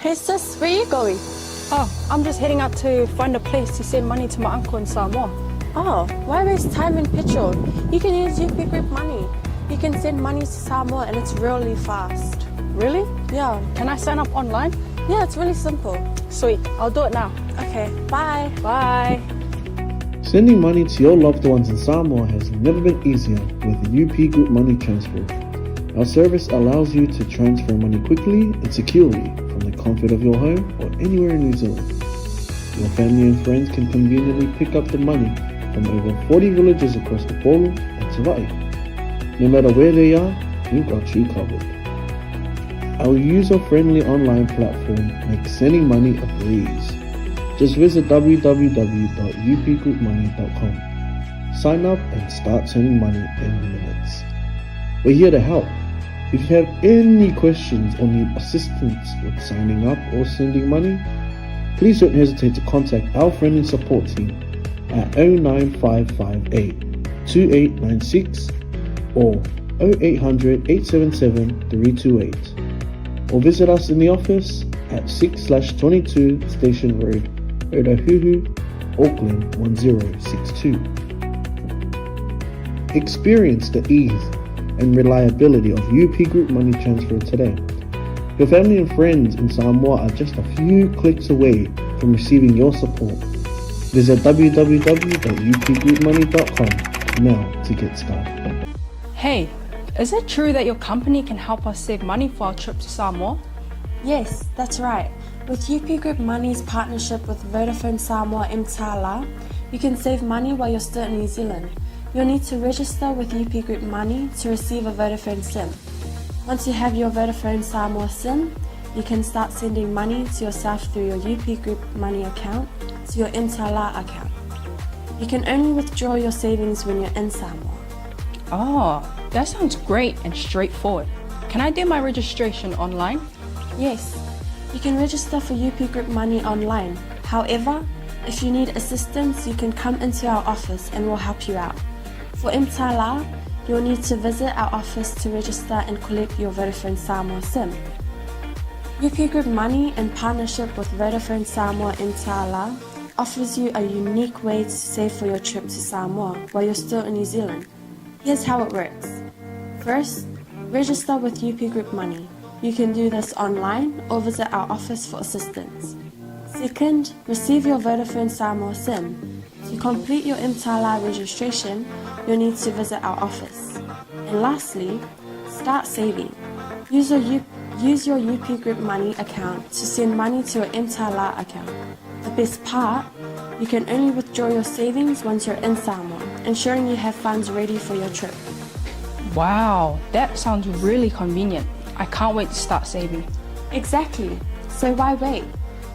Hey sis, where are you going? Oh, I'm just heading out to find a place to send money to my uncle in Samoa. Oh, why waste time and petrol? You can use UP Group Money. You can send money to Samoa and it's really fast. Really? Yeah. Can I sign up online? Yeah, it's really simple. Sweet, I'll do it now. Okay, bye. Bye. Sending money to your loved ones in Samoa has never been easier with UP Group Money Transfer. Our service allows you to transfer money quickly and securely from the comfort of your home or anywhere in New Zealand. Your family and friends can conveniently pick up the money from over 40 villages across the Polu and Tawai. No matter where they are, we've got you covered. Our user-friendly online platform makes sending money a breeze. Just visit www.upgroupmoney.com. Sign up and start sending money in minutes. We're here to help. If you have any questions or need assistance with signing up or sending money, please don't hesitate to contact our friendly support team at 09558 2896 or 0800 877 328, or visit us in the office at 6/22 Station Road, Otahuhu, Auckland 1062. Experience the ease and reliability of UP Group Money Transfer today. Your family and friends in Samoa are just a few clicks away from receiving your support. Visit www.upgroupmoney.com now to get started. Hey, is it true that your company can help us save money for our trip to Samoa? Yes, that's right. With UP Group Money's partnership with Vodafone Samoa Mtala, you can save money while you're still in New Zealand. You'll need to register with UP Group Money to receive a Vodafone SIM. Once you have your Vodafone Samoa SIM, you can start sending money to yourself through your UP Group Money account to your Mtala account. You can only withdraw your savings when you're in Samoa. Oh, that sounds great and straightforward. Can I do my registration online? Yes, you can register for UP Group Money online. However, if you need assistance, you can come into our office and we'll help you out. For Mtala, you'll need to visit our office to register and collect your Vodafone Samoa SIM. UP Group Money, in partnership with Vodafone Samoa Mtala, offers you a unique way to save for your trip to Samoa while you're still in New Zealand. Here's how it works. First, register with UP Group Money. You can do this online or visit our office for assistance. Second, receive your Vodafone Samoa SIM. To complete your Mtala registration, you'll need to visit our office. And lastly, start saving. Use your UP Group Money account to send money to your Mtala account. The best part, you can only withdraw your savings once you're in Samoa, ensuring you have funds ready for your trip. Wow, that sounds really convenient. I can't wait to start saving. Exactly. So why wait?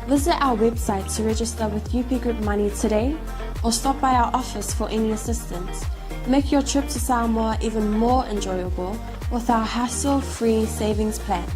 Visit our website to register with UP Group Money today or stop by our office for any assistance. Make your trip to Samoa even more enjoyable with our hassle-free savings plan.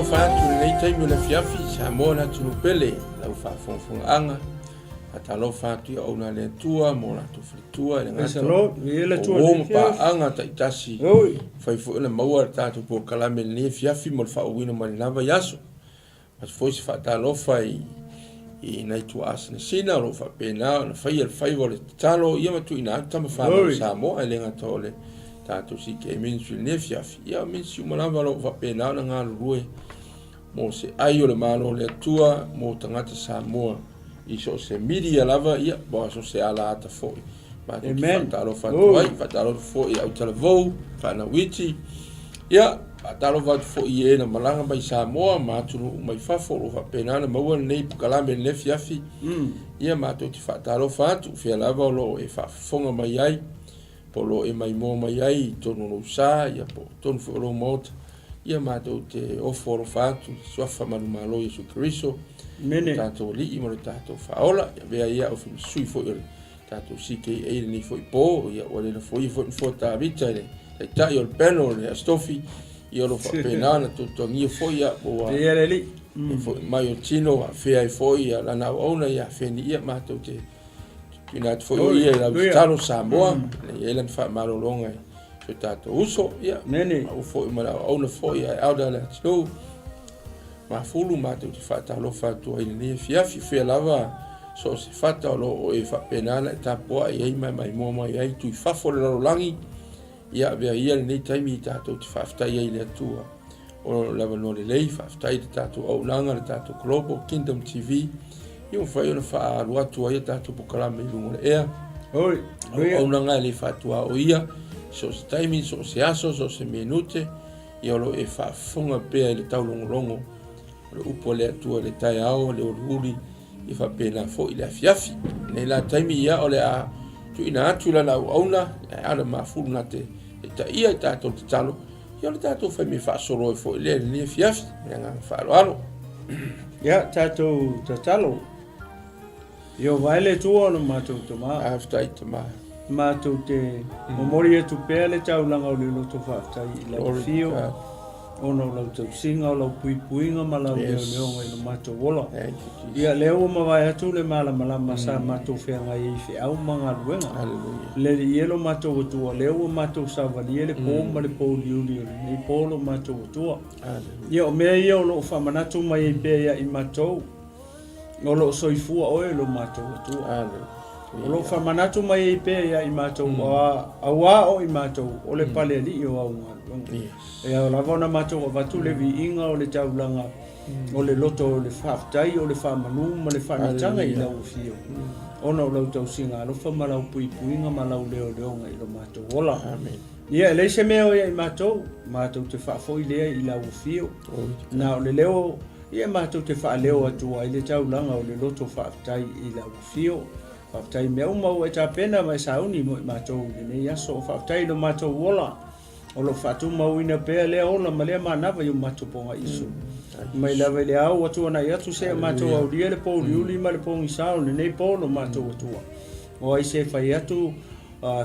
fatalofa atu lenei taimi o le afiafi sa moa na tunupele lau faafogafogaʻaga fatalofa atu ia ouna le atua mo latou faletua i le gato ma paaaga taʻitasi fai foʻi le maua le tatou puakalame lenei afiafi mo le faauina ma le lava i aso ma foi se faatalofa i nai tuaasinasina o loo faapena ona faia le faiva o le tatalo ia matuuina atu tamafalo samoa i le gata o le tatou sike ministry lenei afiafi ia minisi uma lava loo faapena ona galulue mo se ai o le malo le atua mo tagata samoa i social media lava ia bo so se ala ata foʻi faatalofa atu ai faatalofa foʻi au talavou faanauiti ia faatalofa atu foʻi e na malaga mai samoa ma atunuu mai fafo o loo faapena na maua lenei pukalame lenei afiafi ia matou te faatalofa atu fea lava o loo e faafofoga mai ai po lo e mai mo mai ai tonu no sa ia po tonu fo lo mot ia matou te ofo lo fatu sofa malo Yesu Kristo mene tatou li i mo tatou faola ia ia o fi sui fo ia tatou sike e ni fo po ia o le fo ta vita le ta io il peno le stofi io lo fa pena na tutto ngi fo ia o ia le li fo mai o chino a fe ai fo ia la na ona ia fe ni ia matou te ina te foi ia la talo Samoa ia la fa malolonga so tato uso ia mene o foi mala ona foi ia out da so ma fulu ma te fa talo fa to ai ni fiafi fe lava so se fata lo e fa penana ta po ai mai mo mai ai tu fa fo lo langi ia vea ia ni taimi tato te fa sta ia le tua o lava no le lei fa sta tato o langa tato Global Kingdom TV io fai una fa lo atu ia tato pukalame lungo ea oi o una ngai fa tua o ia so taimi so se aso so se minute io lo e fa funga pe le tau longo le upo le tua le tai ao le uri i fa pena fo ile afiafi nei la taimi ia o le a tu ina atu la ona ala ma fulna te ta ia tato te talo io le tato fa mi fa solo fo ile ni afiafi nga fa lo ya tato talo io vai tu o no matou toma after toma matou te memori tu pele tau langa o le loto fa tai la fio ono la tu singa la puipuinga mala le leonga no matou wola ia leo ma vai tu le mala masa matou fe ngai fe au manga luenga le yelo matou tu leo matou sa valie le po ma le po liuli ni polo matou tu ia me ia lo fa manatu mai be ia i matou no lo soifua oe lo matou tu lo fa manatu mai pe ia i matou awa o i matou o le pale ali o au e la vona matou va tu le vi inga o le taulanga o le loto o le faftai o le fa manu ma le fa tanga i la ufio ona o lo tau singa lo fa mala pui puinga mala o leo ngai lo matou ola amen ia le se me o i matou te fa foi le i la ufio na o le leo ia matou te fa leo atu ai le taulanga o le loto faftai i la ufio faftai me uma e ta pena mai sauni mo matou ne ia so faftai lo matou ola o lo fatu mau ina pe le ola male manava yo matou ponga isu mai lava le au atu na ia tu se matou au dia le po liuli ma le pongi sao ne po lo matou atu o ai se fai atu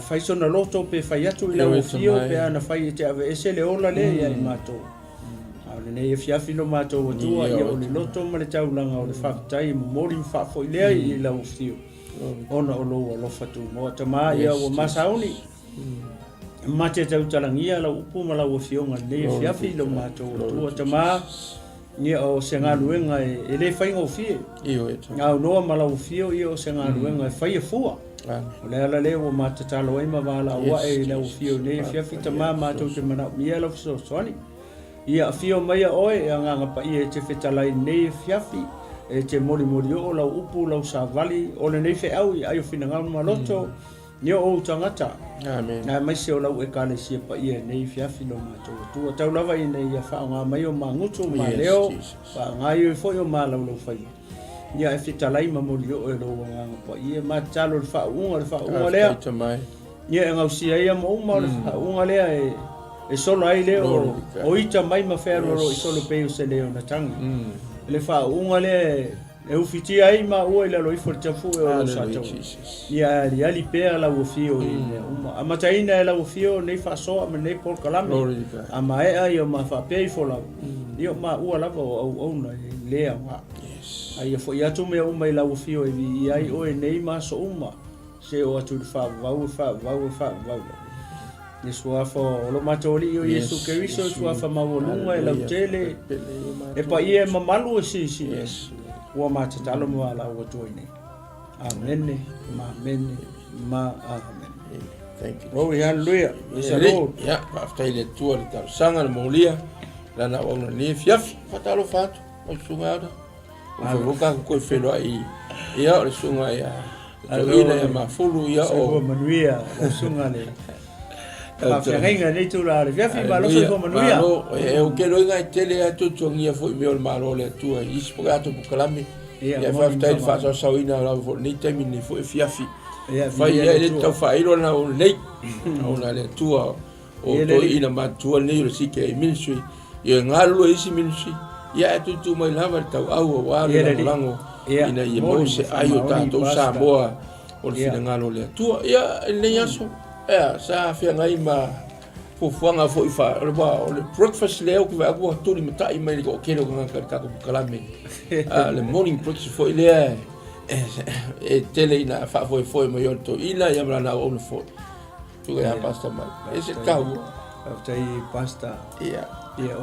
fai sona loto pe fai atu i la ufio pe ana fai te ave ese le ola le ia i matou ne e fiafi no matou tua ia o le loto ma le taulanga o le faftai mo mori fa foi le i la ufio ona o lo fatu mo tama ia o masauni mate tau talangia la upu ma la ufio nga le fiafi lo matou tua tama ia o senga luenga e le fai ngofie io e nga no ma la ufio ia o senga luenga fai fua le ala le o matatalo ai ma vala wa e la ufio le fiafi tama matou te mana ia la so soni ia fio mai oe anga pa ia te fetalai nei fiafi e te mori o la upu la savali o le nei fe au ai fina ngam maloto ni o tangata amen na mai se o la e kale si pa ia nei fiafi no mato tu tau lava i nei fa nga mai o mangutu ma leo pa ngai o foi o mala lo fai ia e fetalai ma mori o lo nga pa ia ma talo fa unga le ia ngau si ia mo ma unga le e solo ai leo o ita mai ma ferro i solo pe se leo na tangi le fa unga le e ufiti ai ma ua ila loi for tafu e o sa tau ia ia li pea la ufio uma amataina la ufio nei fa so ma nei por kalame ama e ai o ma fa pei fo la io ma ua la o na lea wa ai fo ia tu me uma ila ufio e vi ai o nei ma so uma se o atu fa va ni sua fo lo matoli o Yesu Kristo sua fa mawolunga e la tele e pa ia mamalu si ua matatalo mo ala ua tuaine amen ma amen. Thank you. Oh hallelujah is the Lord ya after ile tua le tau sanga le molia lana ona ni fiafi fatalo fatu o sungada o vuka ko felo ai ia o sunga ia ina ya mafulu ia o manuia o sunga le pa fianga nei tu la fiafi ba lo so manuia e o que lo inga tele a tu tongia foi meu malo le tua ispogato bukalami ia fa tai fa so sauina la ni temi ni foi fiafi vai ele tau fa ilo na o nei ona le tua o to ina ma tua nei lo si ke ministry ia ngalo isi ministry ia tu mai lava tau au wa lango ina ia mo se ayo tanto sa boa o le ngalo le tua ia le yaso sa fianga ima fuanga foi fa o le breakfast leo que vai agora tudo mata e mai o que não ka kalame le morning breakfast foi le tele na fa foi maior to ila ia mala na on foi tu ya pasta mai esse carro after pasta ia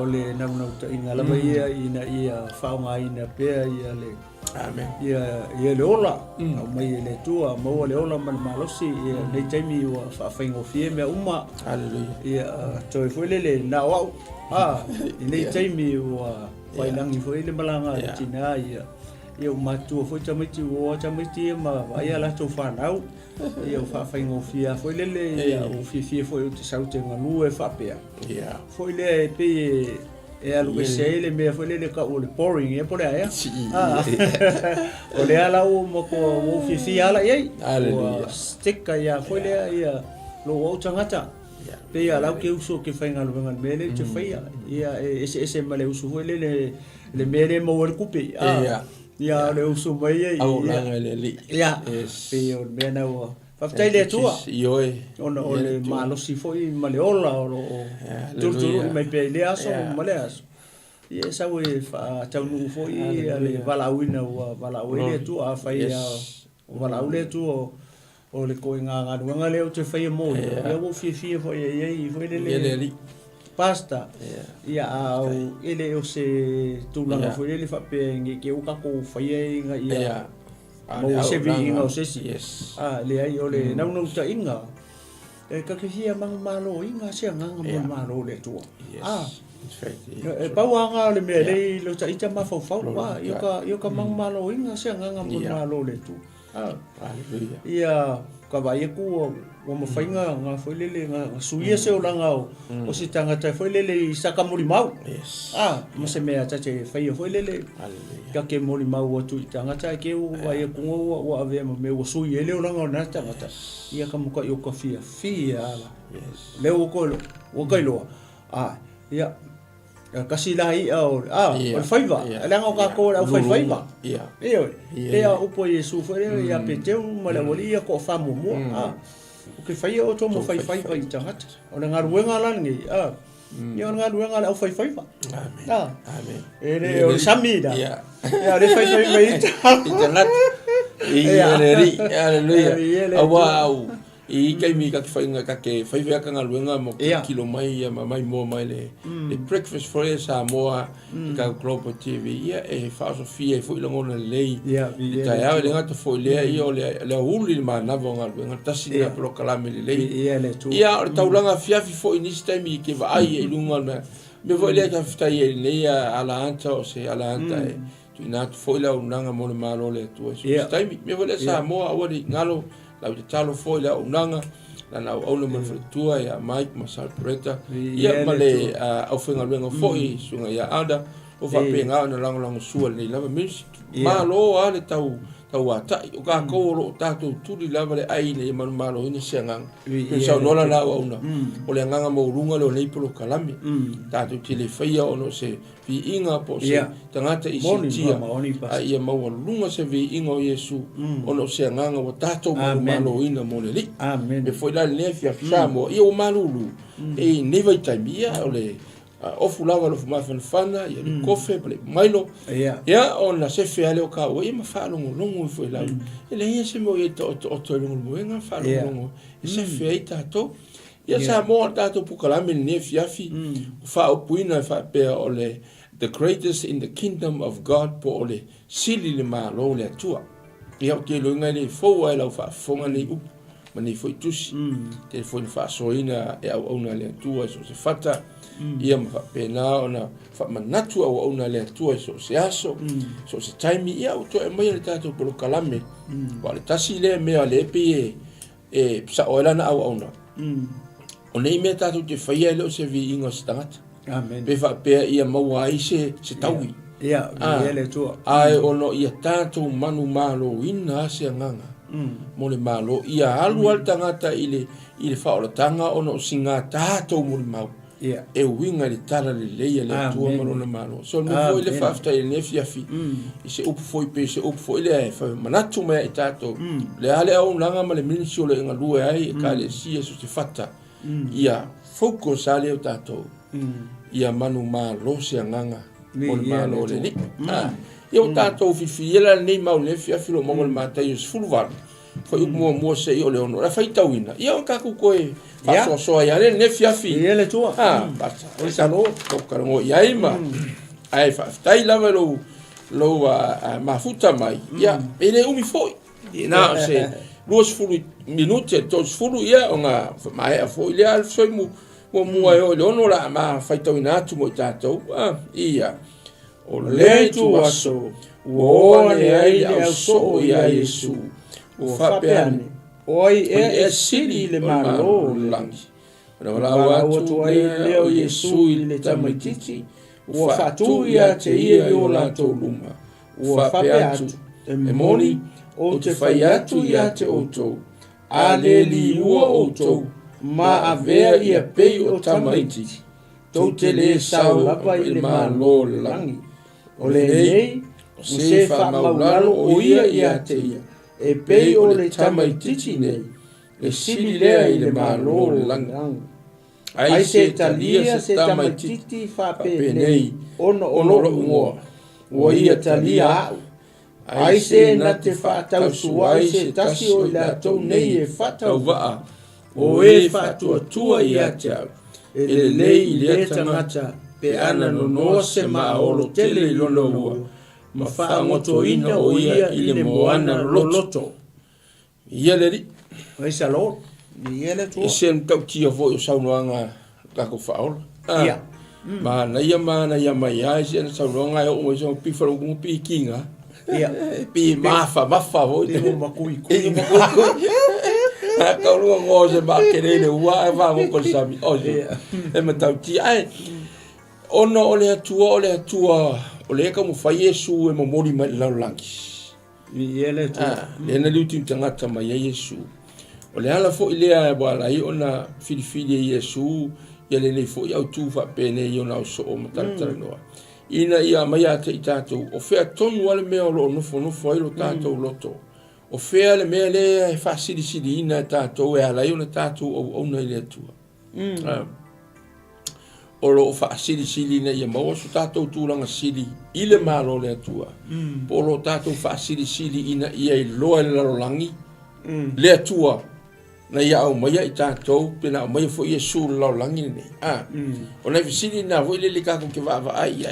ole na ta ingala ia ina ia fa nga ina pe ia le amen ia le ola mai le tua mo le ola mal malosi ia nei taimi wa fa faingo fie me uma hallelujah ia toi foi le na wa nei taimi wa failangi foi le malanga tina ia uma tu foi tamiti o tamiti ma ia la to fa nau ia fa faingo fie foi le ia o fie foi o saute nganu e fa pe ia foi le pe e alu que se le me foi le ka o le pouring e por aí o le ala o mo ko o fifi ala ei stick ya foi le ia lo o tangata pe ala que uso que fainga lo vengan mele che faia ia ese male uso foi le mele mo o kupe ia le uso mai ia ia pe o mena o Faftai le tua. Ona o le malosi foi maleola o turturu mai pe le aso maleas. Ia sa we fa taunu foi ale valauina o valauile tua fai o valaule tu o le koinga nga le o te fai mo. Ia o fifi foi foi le pasta. Ia au ele o se tulanga foi le fa pe nge ke o ka ko fai nga ia. Mo se vi inga o se si le ai o le nau ta inga e ka ke hia mang malo inga se nga mo malo le tu e pauanga le me le lo ta ita ma fo yo ka mang malo inga se nga mo malo le tu ia ka vai ku o mo fainga nga foi le nga suia se o langa o se tanga ta foi le saka muri mau mo se me ata che fai foi le ka ke muri mau o tu tanga ta ke o vai ku o ave mo me o suia le o langa na tanga ta ia ka mo ka yo ka fia ala le o ko lo ia kasi lai o faiva langa o ka ko o faiva ia o po Yesu foi ia peteu ma le volia ko fa mo o ke fai o to mo fai i tangata o na ngaruenga lan ngi ia ngaruenga la o fai amen ele o samida ia le fai i tangata ia le ri hallelujah wow i kai mi ka fai nga ka ke fai vea ka ngaruenga mo kilo mai ia mai mo mai le breakfast for esa moa ka Global TV ia e fa so fie foi lo ngona lei ia ia le ngata foi le ia le uli ma na vonga nga tasina pro kala me le ia le tu ia o taulanga fiafi foi ni stemi ke va ai e lunga me voi le ka fta ia nei ala anta o se ala anta tu na foi la unanga mo le malo le tu stemi me voi le sa moa o di ngalo la te talo foi la unanga la na o le tua ya Mike Masal Preta ia male au fenga lenga foi sunga ya ada o fa penga na lang sua ni lava mis ma lo ale tau tau ata o ka ko ro tatou tuli lava le ai le manu malo ina sengang pe sa nola la ona o le nganga mo runga le nei polo kalami tatou tele faia ono se vi inga po se tangata isia ai mau lunga se vi inga o Yesu ono se nganga o tatou manu malo ina mo le li e foi la le fia samo i o malulu e neva taimia o le ofu lava lo fuma fana ia le kofe pale mailo ia ona se fe ale o ka o ima fa longo longo foi la ele ia se mo ia to longo moenga fa longo se fe tato ia sa mo tato pukalame ne fiafi fa o puina fa pe ole the greatest in the kingdom of God po ole sili le malo le tua ia o ke lo ngai le fo ai la fa fonga nei up mani foi tusi te foi fa soina e au ona le tua so se fata ia ma pena ona fa manatu au ona le tua so se aso so se taimi ia o to e mai le tato polo kalame wa le tasi le me ale pe e sa oela na au ona ona i me tato te faia le o se vi ingo stangata amen pe fa pe ia maua ai se taui ia le tua ai ono ia tato manu malo ina se nganga mo le malo ia alu al tangata ile fa o tanga ono singa tato mo le mau e winga le tala le leia le tua mo le malo so mo foi le fafta ile nefia fi i se upu foi pe se upu foi le fa manatu me tato le ale au langa ma le minsio le nga lue ai ka le sia so se fata ia focus ale o tato ia manu malo se nganga mo le malo le ni ia tato fi ela nei mau le fia filo mo le mata i fulvan foi mo se io le ono la fai tawina ia o ka ku koe fa so ia le ne fia fi ia le tua basta o sa no to karongo ia ima ai fa tai la lo ma futa mai ia ele umi foi na se duas fulu minute tos fulu ia nga mai a foi le al foi mo ai o le ono la ma fai tawina tu mo tato ia o le tu aso o le ai le so ia Yesu o fapeane oi e sili le malo langi na watu ai leo Yesu ile tamaititi o fatu ia te ia o la toluma o fapeatu e moni o te faiatu ia te oto ale li ua oto ma avea ia pei o tamaititi tau te le sau lapa ile malo langi o le nei o se fa maulalo o ia te ia e pei o le tamaititi nei e sili lea i le malo langa ai se talia se tamaititi fa pe nei ono ungoa o ia talia au ai se na te fa tau suai se tasi o la tau nei e fa tau vaa o e fa tua ia te au e le lei le tangata pe ana no no se ma olo tele i lono ua ma fa ngoto ina o ia i le moana loto ia le ri ai sa lo ia le tu sen tau tia vo o saunoanga ka ko faul ia ma na ia mai ai sen saunoanga o mo so pi falo mo pi kinga ia pi mafa vo te mo makui ko ka lu ngo se ba kere le wa va mo ko sami o e ma tau tia ai ono ole atua o le ka mo fa Yesu e mo mori mai la langi ele tu le na lutu tangata mai Yesu o le ala fo ilea ba la i ona filifili Yesu ia le nei fo ia tu fa pene i ona so o matara noa ina ia mai ate tatou o fea tonu ale mea o lo nofo ai lo tatou loto o fea le mea le fa sili ina tatou e ala i ona tatou o ona i le atua o lo fa sili na ia mau so tatou tūlanga sili i le malo le atua po lo tatou fa sili ina ia i loa le larolangi le atua na ia au mai i tatou pena mai fo Yesu le larolangi nei o na sili na vo le kako ke va ai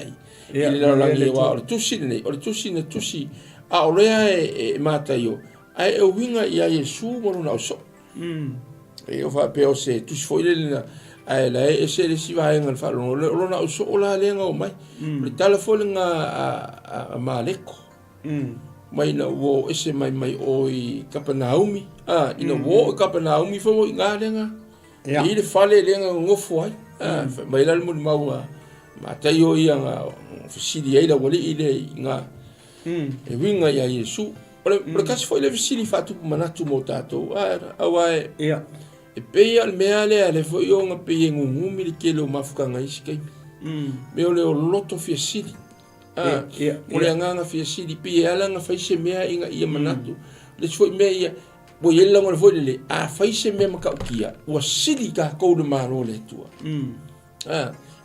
i le larolangi wa o le tusi na tusi a o lea e mata yo ai e winga ia Yesu mo na so e o fa pe o se tusi fo le na ai la e se le si vai ngal fa lo na so la le nga o mai le telefone nga a maleko mai na wo ese mai o i Kapernaumi ina wo Kapernaumi fo nga le nga i le fale le nga ngofo ai mai la mo mau ma tayo ia nga fisili ai la wali ile nga e winga ya Yesu ole kasi foi le visili fatu manatu mo tatou awae e peia le mea le foi o nga peia ngungumi le kele o mafukanga isi kai me ole o loto fiasili ole anganga fiasili peia ala nga faise mea inga ia manatu le foi mea ia bo yella ngol foi le a faise mea makaukia ua sili ka kou le maro le tua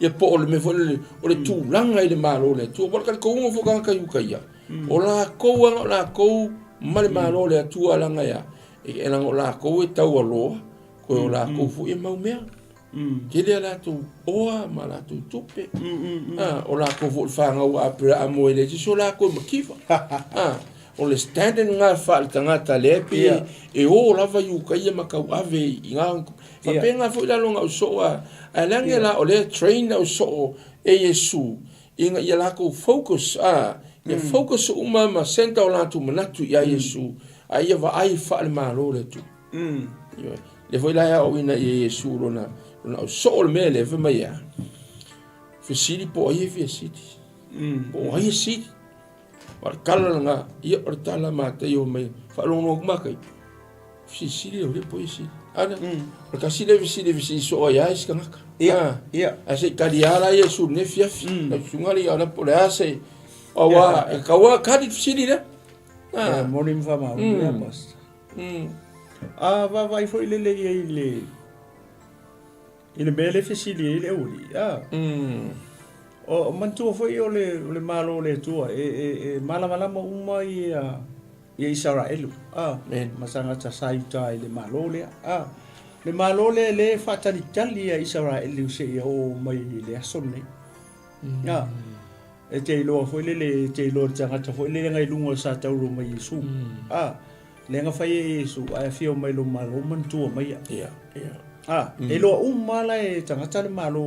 ia po ole me foi le ole tūlanga i le maro le tua wala kali kounga fokanga kai ukaia o la kou male maro le tua langa ia e langa o la kou e tau aloa ko o la kou fu e mau mea kele ala tu oa ma la tu tupe o la kou fu whanga ua apira amo ele so la kou makifa o le standing nga whaal tangata lepi e o lava yuka ia makau ave i ngā whapenga fu ila longa o soa a lange la o le train o so e Yesu inga ia la kou focus ia focus uma ma senta o la tu manatu ia Yesu a ia va ai whaal maro le tu le foi la o ina Yesu lona o so le mele ve mai ia fisili po ai fisili po ai sili war kala nga ia ortala mata yo mai falongo makai fisili o le po isi ana porque si le fisili so ai is kanaka ia ase kaliala Yesu ne fiafi sungali ana por ase awa e kawa kadi fisili le morim fama ia basta vai foi ile bele fisili ile uli o mantua foi le malo le tua e mala uma ia Israel masanga ta sai ta le malo le fatali tali ia Israel se o mai le asone e te lo foi le te lo tanga ta foi le ngai lungo sa ta ro mai Yesu le nga fai Yesu ai fio mai lo malo mantua mai e lo umala e tangata le malo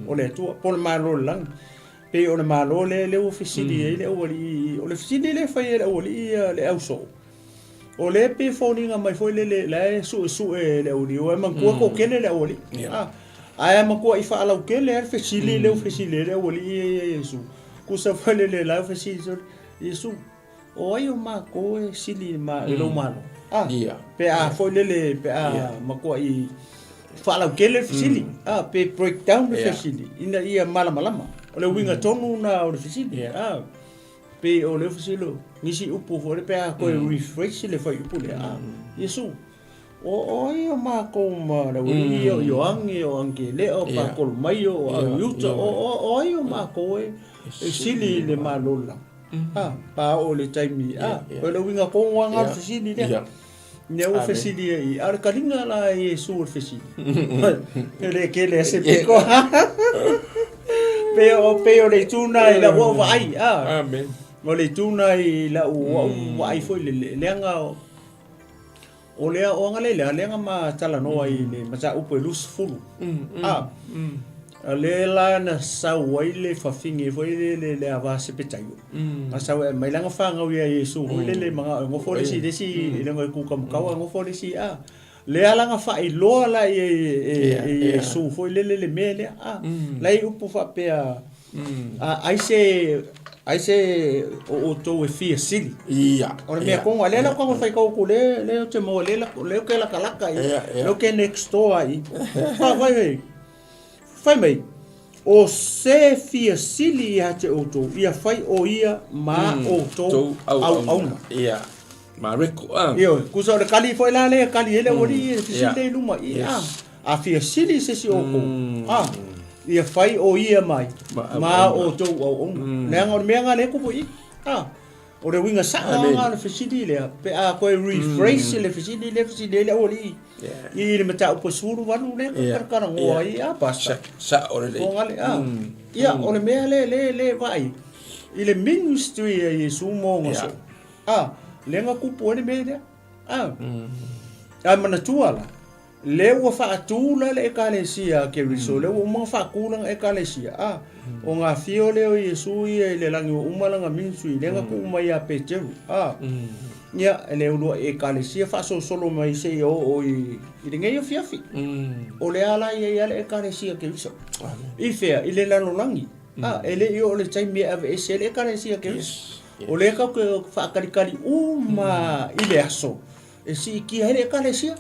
o le tua por malo lang pe o le malo le ofisili le o le fisili le fai le o le auso o le pe foninga mai foi le su le o e man ko kele le o ai man ko i fa ala o kele le fisili le ofisili le o Yesu ku sa fa le la ofisili Yesu o ai o ma ko e sili ma lo malo pe foi le pe ma ko i fala kele fisili pe breakdown the fisili ina ia malama o le winga tonu na o le fisili pe o le fisilo nisi upu fo le pe ko refresh le fai upu le Yesu o ia ma ko ma le yo ange le o pa ko mai o yuta o ia ma ko e sili le malola pa o le taimi o le winga ko wanga fisili le ne o fesili i ar kalinga la Yesu o fesili ele kele se peko pe o le tuna i la o vai amen o le tuna i la o vai foi le anga o le o ngale le anga ma tala no ai le ma sa upo lus fulu le la na sa wai le fa fingi foi le ava se petaio ma sa mai langa fanga wi Yesu le manga ngo fo le si le ngo ku kam ka ngo fo le si le alanga fa i lo la Yesu foi le mele la i upu fa pe ai se o to e fia sili o me ko ale la ko fa ko le te mo le ke la kalaka lo ke next door ai fai mai o se fia sili ia te oto ia fai o ia ma oto au ma reko kusa o kali foi la le kali ele o li sili luma ia a fia sili se si oko ia fai o ia mai ma oto au le ngor me nga le ko i o le winga sa nga le fisili le pe a ko refresh le fisili le o li i le mata o suru wanu le ka ngo ai pasa sa o le ia o le me le vai i le ministry e sumo ngo so le nga ku po le me mana tuala le wa fa tula le ekalesia ke riso le o ma fa kula ekalesia o nga fio le o Yesu i le langi o umalanga ministry le nga ku mai a peteru ia le ulo ekalesia fa solo mai se o i le ngai fiafi o le ala ia le ekalesia ke riso i fea i le lano langi ele i o le taimi ave se le ekalesia ke riso O le ka ke whaakarikari uma i le aso. E si ki here ka le sia.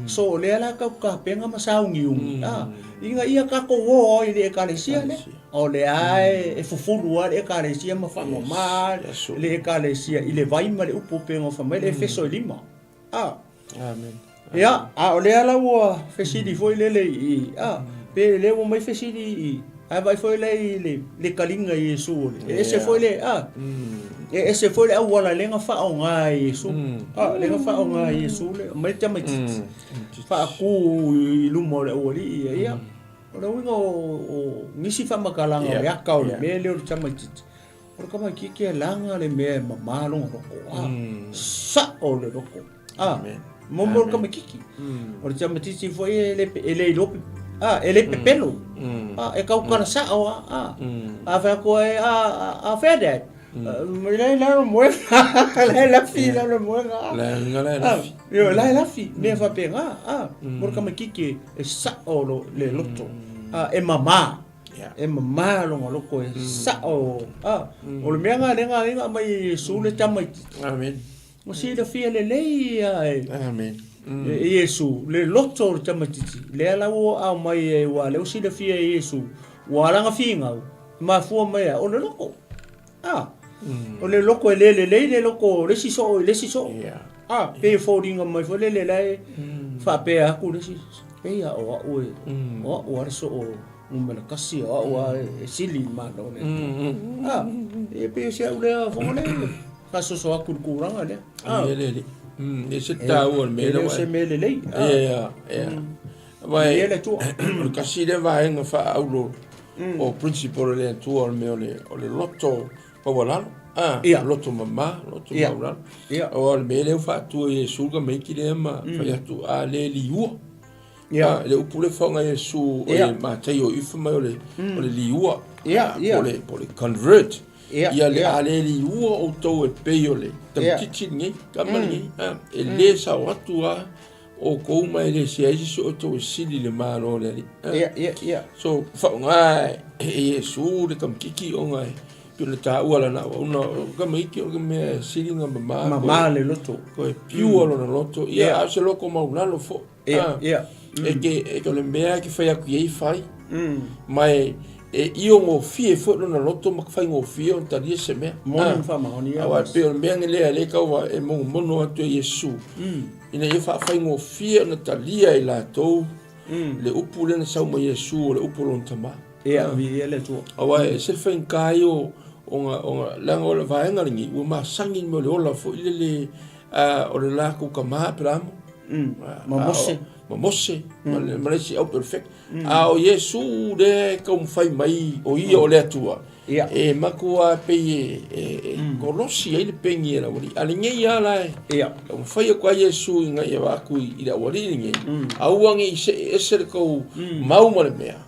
So le ala ka penga masaungi Inga ia ka ko o i le ka le sia le. O le ai e fufuru le ka le sia ma whamama le ka le sia i le vaima le upo penga whamai le feso i lima. Amen. Ia, o le ala ua fesidi foi lele i pe le o mai fesidi i ai vai foi le kalinga i Yesu e se foi le e se foi le awala lenga fa o nga i Yesu lenga fa o nga i Yesu le mai tama fa ku i lumo le o li ia o le winga o nisi fa makalanga ya ka o le me le o tama o kama ki langa le me mamalo roko sa o le roko amen Momor kama kiki. Ora chama tisi foi ele lopi. Ele pepelo. E kau kana sa o a fa ko a fede. Le la mo. La fi la mo. La fi. Yo la fi. Ne fa penga. Mor kama kiki e sa o le loto. E mama. E mama lo loko e sa o. O le menga lenga mai sule chama. Amen. O si da fia le lei ai. Amen. Yesu le loto o tamatiti le ala o au mai e wa le o si da fia Yesu wa langa finga ma fu mai o le loko o le loko le loko le si so pe folding mai fo le lai fa pe a ku le si pe ya o so o uma na kasi o sili ma no le e pe si au le fo le ka so aku kurang ale le ese tau al mele se mele lei vai ele tu kasi le vai nga fa aulo o principal le tu al mele o le loto pa wala loto mama loto wala o al mele fa tu Yesu ga me ki le ma fa ya tu a le liu le upule fa nga Yesu o ma te yo if ma o le liu o le convert ia le ale liua o tau e peiole tamtiti ngi kamani e le sa watua o kou mai le siaisi so o tau e sili le maro le so whaungai e Yesu le kamkiki o ngai pio le ta ua lana una kamaiki o me sili nga mama le loto ko e piu alo na loto ia a se loko maulalo fo e ke le mea ki whai aku iei whai mai e io ngo fie fo na loto mak fai ngo fie on tadia se me mo fa ma oni awa pe on beng le ka wa e mo mono atu Yesu ina ye fa fai ngo fie na talia i la to le upule na sa mo Yesu le upulo on tama vi ele tu awa e se fa kai o nga la ngo la va nga ngi u ma sangin mo le ola fo ile o le la ku kama pram Mose, Malaysia au perfect. O Yesu de kom fai mai o ia o le atua. E makua pe kolosi ai le pengi era wali. Ale ngai ala kom fai ko Yesu nga ia wa ku i da wali ngai. Au wangi se ko mau mo le mea.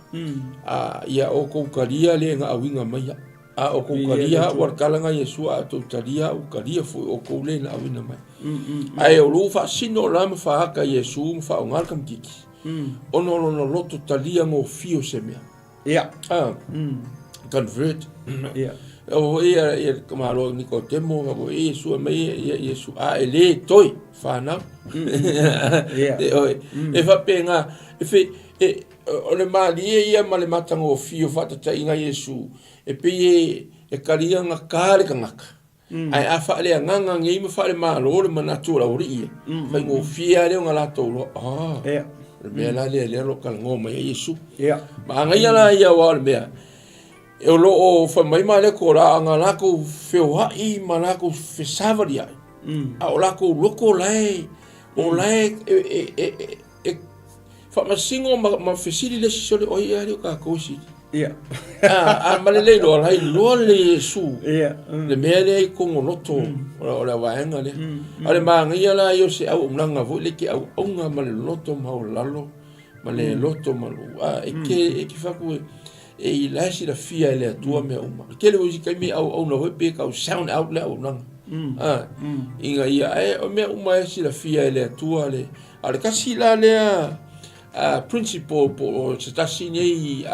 Ia o ko karia le nga awinga mai. O ko karia war kalanga Yesu a to taria o karia fo o ko le na awina mai. Ai o lu fa sino lam fa ka Yesu fa o ngal kam kiki ono no loto talia ngo fio semia convert o ia kama lo Nicodemo o Yesu mai Yesu ele toi fa na e fa penga e fe o le mali ia male matango fio fa ta inga Yesu e pe e karia nga kare kangaka ai a fa le nganga ngi me fa le malo le manatura ori fa ngo fia le nga la to lo me la le lo kal ngo mai Yesu ma nga ya la ya wa me e lo o fa mai ma le ko ra nga la ko fe wa i ma la ko fe savaria a o la ko lo ko lai o lai fa ma singo ma fe sili le so le o ya le ka ko si malele lo lai lo le Yesu le mele ko ngoto o la vaenga le ale manga ia la yo se au nanga vo le ki au nga male loto ma lalo male loto malu e ke fa ku e ila si la fia le tua me uma ke le usi kai mi au no pe ka sound out le au nanga inga ia o me uma si la fia le tua le ale kasi la le principle po se ta sinei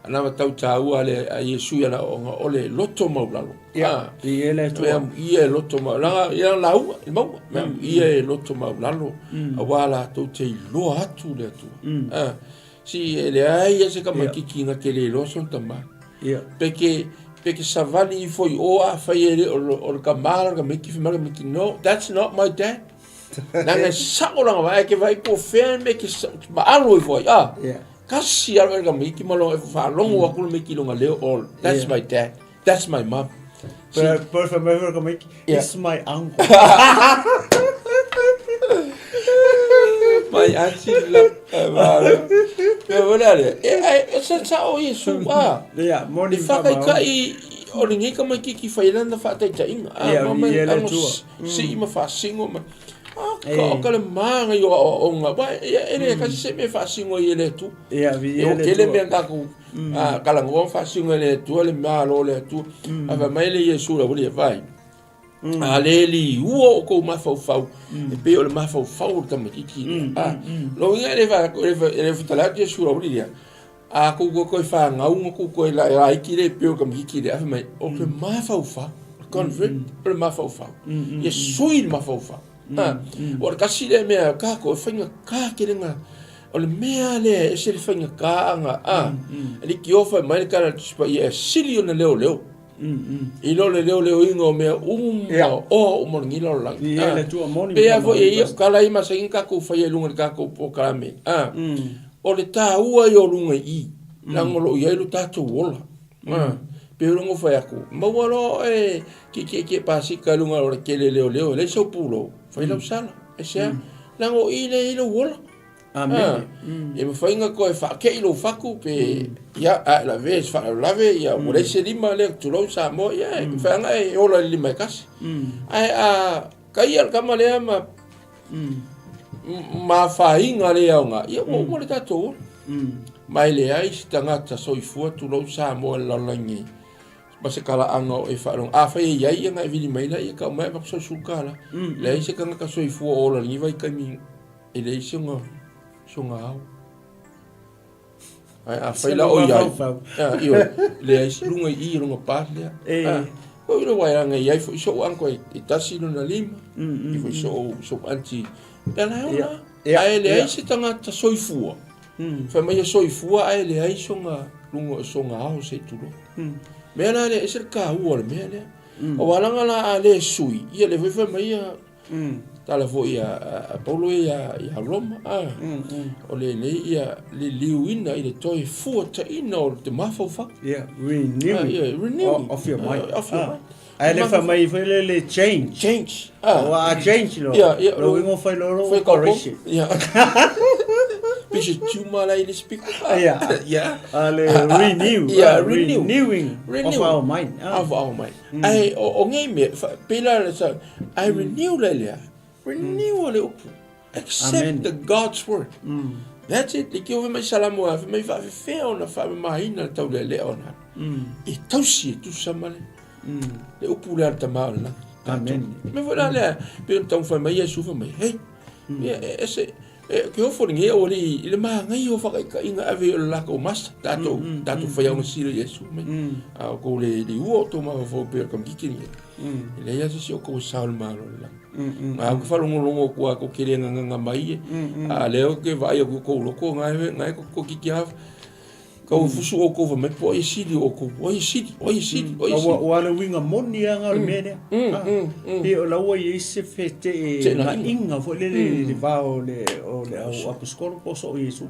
ana tau taua le a Yesu ia la o le loto maulalo. Ia, ele tu. Ia loto maulalo, ia lau, mau, ia loto maulalo. A wala tau te loa atu le atu. Si ele ai se ka makiki nga ke le loso tama. Ia. Peke savali foi o a fai ele o ka mala ka miki fima miki no, that's not my dad. Nanga sako langa vai ke vai po fe me ke ma alo foi. Kasi ala ka miki malo fa longo wa kul miki longa leo all. That's my dad. That's my mom. But remember ka miki, it's my uncle. My auntie la sa o Yesu ba. Yeah, morning fa kai o ringi ka maki ki failanda fa tai tainga. Si ma fa singo ma. Ka le manga yo o nga ba ele ka se me fa singo ele tu. Yeah, ele tu. Ele me ka ku kala ngo fa singo ele tu le ma lo le tu. Ava mai le Yesu la boli vai. Aleli uo ko ma fau e pe o le ma fau ta makiki lo nga le va ele futala de sura ulia a ko fa nga un ko la ki le pe o ka makiki le mai o le ma fau convert le ma fau ye sui ma fau o ka si le me ka ko fa nga ka ke nga o le mea le se le fa nga ka nga le ki ofa mai ka na spa ye silio na leo I lo le leo ingo mea o ngilo lang. Pe avo e kala ima sa inka ko fa ye lunga ka ko po kalame. O le ta ua yo lunga I. Langolo ye lu ta to wola. Pe lunga fa ya ko. Ma walo e ki pasi ka lunga o ke le leo le so pulo. Fa ilo sala. E sia lango ile wola. Amen. E me fainga ko e fa ke ilo faku pe ya la vez fa la ve ya o le se lima le tu lo sa mo ya fa nga e ola lima kas. Ai a kai al kama le ma fa inga le nga ya mo le tato. Mai le ai tanga ta soifua tu lo sa mo la langi. Ma se kala anga e fa long a fa ya nga vili mai la ya ka mai pa so sukala. Le se kanga ka soifua ola ni vai kami e le se nga songa au a faila o ia io le lunga I lunga parle o ilo wai anga ia fo so anko I tasi no lima I fo so anti pela ona ai le ai se tanga ta soifua fa mai soifua ai le ai songa lunga songa au se tulo me na le ser ka u le me le o walanga la le sui ia le fa mai tala fo ia Paulo ia Roma o le ia le liuina I le toi fuata ina o te mafofa renew of your mind ai le fa mai foi le change o a change lo lo ingo foi lo correction Piche tuma la ile speak ale renewing of our mind ai o ngai me pela le sa I renew le renew le upu accept the God's word that's it like eu mai salamu a mai fa fe ona fa mai na tau le ona e tau si tu samale le upu le ta mala amen me vola le pe tau fa mai Yesu fa mai hey ese ke o fori nge o le ma ngai o fa ka inga ave la ko mas tato fa ya no silo Yesu mai a ko le uo to ma fo pe kam kikini le ya si o ko saul malo la ma ko fa longo ko kele nga mai a leo ke vai ko lo ko ngai ko kikia ko fusu o ko me po e sili o ko o sili o ala winga moni anga mene e o la o e se fete na inga fo le va o le apostolo poso Yesu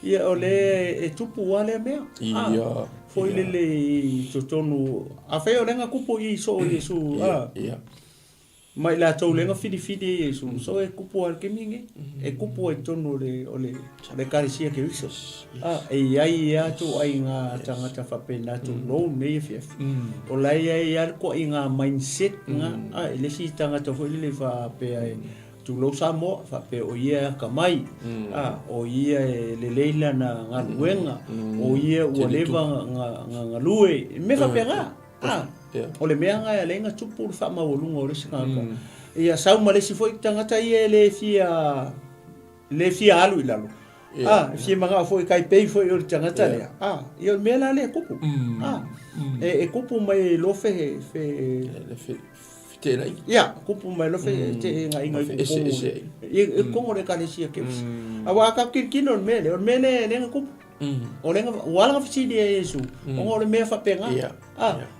ia o le e tupu wale mea foi le totonu a fe o lenga kupo Yesu mai la tau lenga fidi Yesu so e kupo al keminge e kupo e tonu le karisia ke uso e ai atu ai nga tanga ta fa pena tu no ne fef o la ai al ko inga mindset nga le si tanga to foi le fa pe ai tu lo samo fa pe o ia ka mai o ia le leila na nga wenga o ia o leva nga lue me fa pe nga o le mea ngai alenga tupu fa ma wolunga o le sika ia sau ma le si foi tangata ia le fia alu ilalo fie manga foi kai pei foi o tangata le ia me la le kupu e kupu mai lo fe tēnei. Ia, kupu mai lo fe te ngai kupu. E kongo le kalesia ke. Awa ka kino mele, o mele le kupu. O le wala fisi de Yesu. O le me fa penga.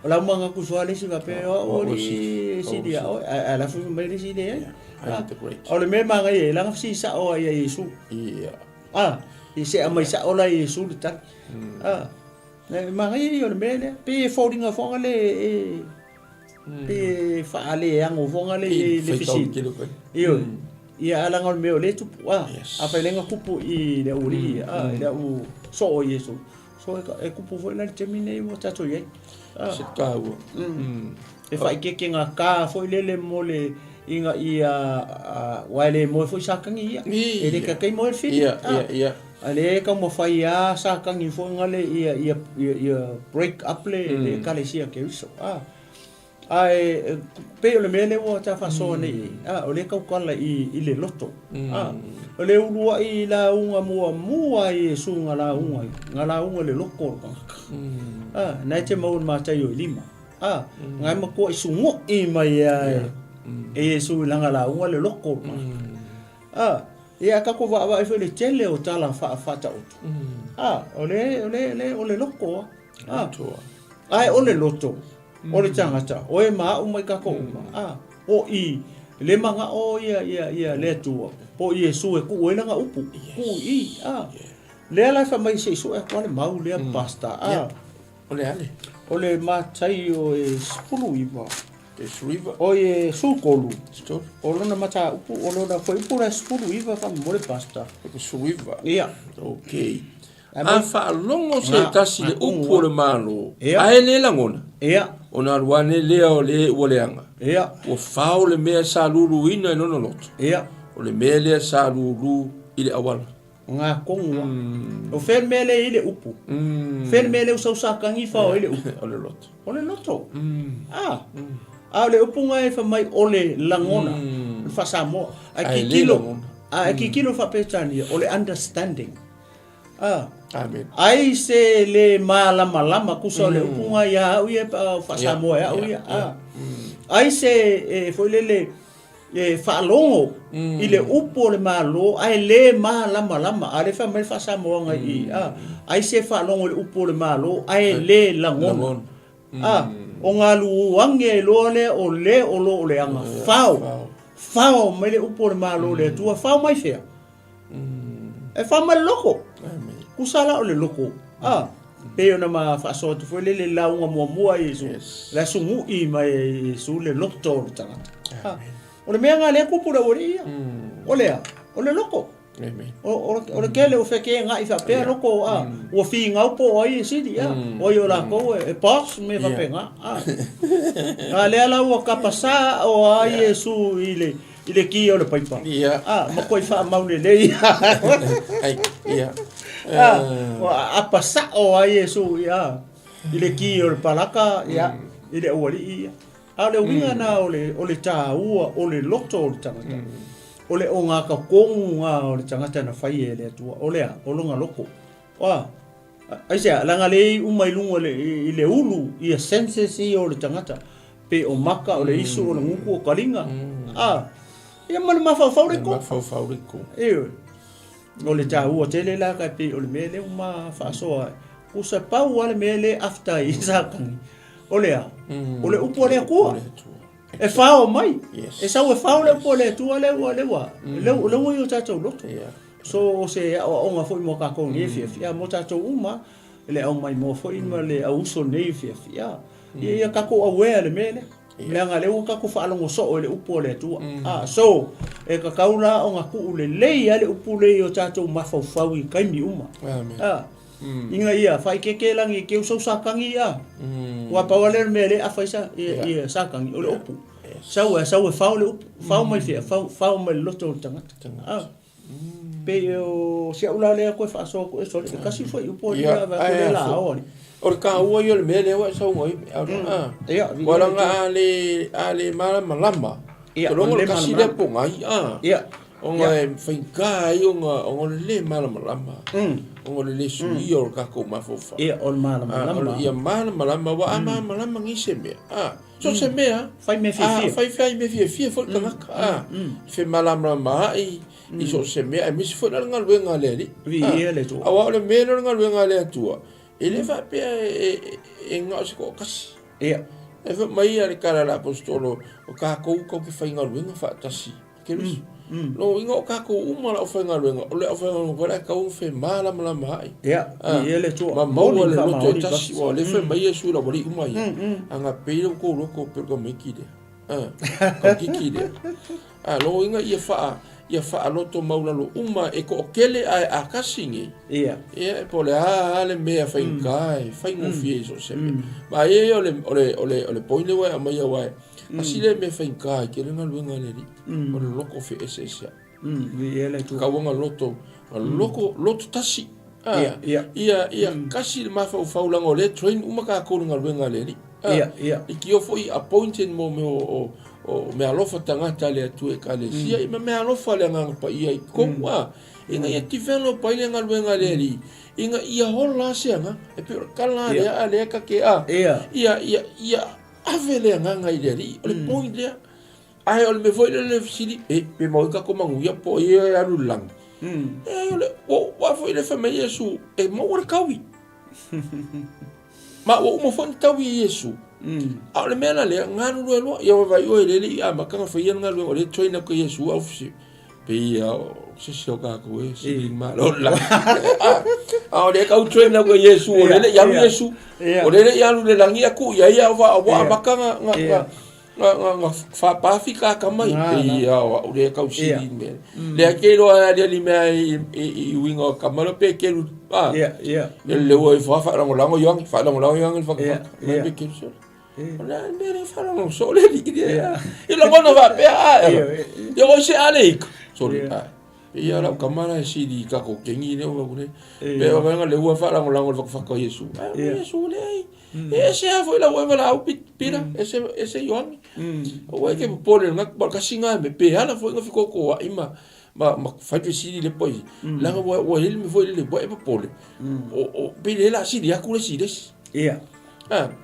O la manga ku so ale si va pe o li si dia o ala fu me le si de. O le me manga ye la fisi sa o ya Yesu. Ia. I se amai sa o la Yesu ta. Le manga ye o le mele pe folding of o le pe fa ale yang o fonga le fisi. Iyo. Ia ala ngol meo le tu a fa lenga kupu I le uri le u so o Yesu. So e kupu foi na termine mo tato ye. Se ka u. E fa ke nga ka foi le mole inga ia wale mo foi sakangi ia. E le ka kai mo el fiti. Ia. Ale ka mo fa ia sakangi foi ngale ia break up le kalesia ke uso. Ai pe le mele o ta fa so ni o le ka kwala I le loto o le ulua I la unga mua I sunga la unga le loko na te mau ma tai o lima ngai ma ko sungo I mai e su langa la unga le loko ia ka ko va I le tele o tala fa ta o le loko ai o le loto o le tangata o e ma o mai ka ko o I le manga o ia le tua po Yesu e ku e nga upu ku I le ala fa mai se so e ko le mau le pasta o le matai o e spulu iva o e sukolu o lona mata upu o lona foi pura spulu iva fa mo le pasta suiva ia okay a fa longo se tasi le upu le malo ai le langona ia ona ruane lea o le ualeanga. Ia. O whao le mea sa lulu ina I nono loto. Ia. O le mea lea sa lulu I le awala. Ngā kongu. O when mea le I le upu. When mea le usau sakangi whao I le upu. O le loto. O le loto. O le upu ngai wha mai o le langona. Wha Samoa. A ki kilo wha petani o le understanding. Amen. Ai se le malama kusa le upunga ya au ia fa Samoa ya au ia ai se foi le fa longo I le upo le malo ai le malama ale fa me fa Samoa ngai ai se fa longo le upo le malo ai le langon o nga luange lo le o le anga fao me le upo le malo le tua fao mai fea e fa mal loko kusala o le loko pe ona ma fa so tu foi le launga mua Yesu la sungu I mai Yesu le loto tanga o le mea le kupura o ia o le loko o le kele o feke nga I fa pe loko o fi nga po o I sidi o yo la ko e pas me fa pe nga le ala o kapasa o Yesu ile ki o le paipa ma koi fa mau le ia a pasa o Yesu ile ki o le palaka ile ori a le winga na o le taua o le loto o le tangata o le o ngā ka kongu o le tangata na whai le atua o longa loko ai sea langa le umai lunga I le ulu I a senses I o le tangata pe o maka o le isu o le nguku o kalinga ia mana mawhawhauriko o le tāua tele la kai pe o le mele uma whaasoa usa pau ale mele after I sakangi o le upo le kua e whao mai e sau e whao le upo le tua le ui o tātou loto so se o nga foi mo kako ni fia mo tātou uma le au mai mo foi ma le auso nei fia ia kako awea le mele Leanga le uka ku whaalongo so o le upo le tua. So, e ka kaula o ngā ku le lei ale upu lei o tātou mawhauwhau I kaimi uma. Inga ia, whai keke langi ke usau sakangi ia. Wa pawale me le awhaisa ia sakangi o le upu. Sau e whao le upu, whao mai fia, whao mai loto o tangata. Pe o sia ula lea koe whaasoa koe so le kasi fwai upo ia wa koe la aori. O le ka ua yo le mele wa sa ngoi wala nga ale malama to longo kasi le ponga Onga whainga i onga le malama. Onga le sui o kako mafofa. Ia o malama. Ia malama wa ama malama ngise mea. So se mea. Fai me fia. Fai me fia fo tangaka. Fe malama mai. Iso se mea misi fo nga luenga le. Vi ia le tu. Awa le mea nga luenga le tua. Ele fa pe e nga se ko kasi. Ia. E fa mai ale kara la apostolo o kako ko ke fa nga luenga fa tasi. Keris. No inga o kako uma la fa nga luenga. Ole fa nga ko la ka un fe malama mai. Ia. Ia le tu. Ma mau le loto tasi o le fa mai e su la boli uma ia. Anga pe ko loko pe ko meki de. Ko kiki de. Lo inga ia fa loto maulalo uma e ko kele a kasingi. Ia. Ia po le ale mea fa inkai, fa ingo fieso se. Ma e ole poile wa mai wa. Asile me fa inkai ke nga luenga le ri. O le loko fe ese. Vi ele tu. Ka wanga loto tasi. Ia kasi ma fa ulang le train uma ka ko nga luenga le ri. Ia. Iki o foi appointed mo me o me alofa tangata le atu e kalesia i me alofa le nganga pa ia i konga inga ia tivelo pa ile ngaluenga le ri inga ia hola seanga e pe kala le ale ka ke ia avele nganga i le ri le point le ai ole me foi le fili e pe mo ka ko mangu ia po ia alu lang e ole wa foi le famille su e mo wa kawi ma o mo fon tawi yesu le mena le nganu lo ia vai o le makanga fa ia ngalo le trainer ko yesu ofisi pe ia se ka ko e ma lo la le ka trainer ko yesu o le ia yesu o le ia le langi aku ia va makanga nga fa pa fika kama ia o le ka usili me le ke lo le lima i wingo kamalo pe ke le o fa lango yang fa me ke so la mere fa no so le di e lo bona va pe yo go se ale so le ia la kamara si di ka ko kengi le o le pe o venga le o fa lango fa ko yesu yesu le ese foi la hueva la pira ese yoan o que pole na por casinga me pe ala foi no ficou ko ima ma fai si le poi la o ele me foi le poi pole o pele la si dia ku le si des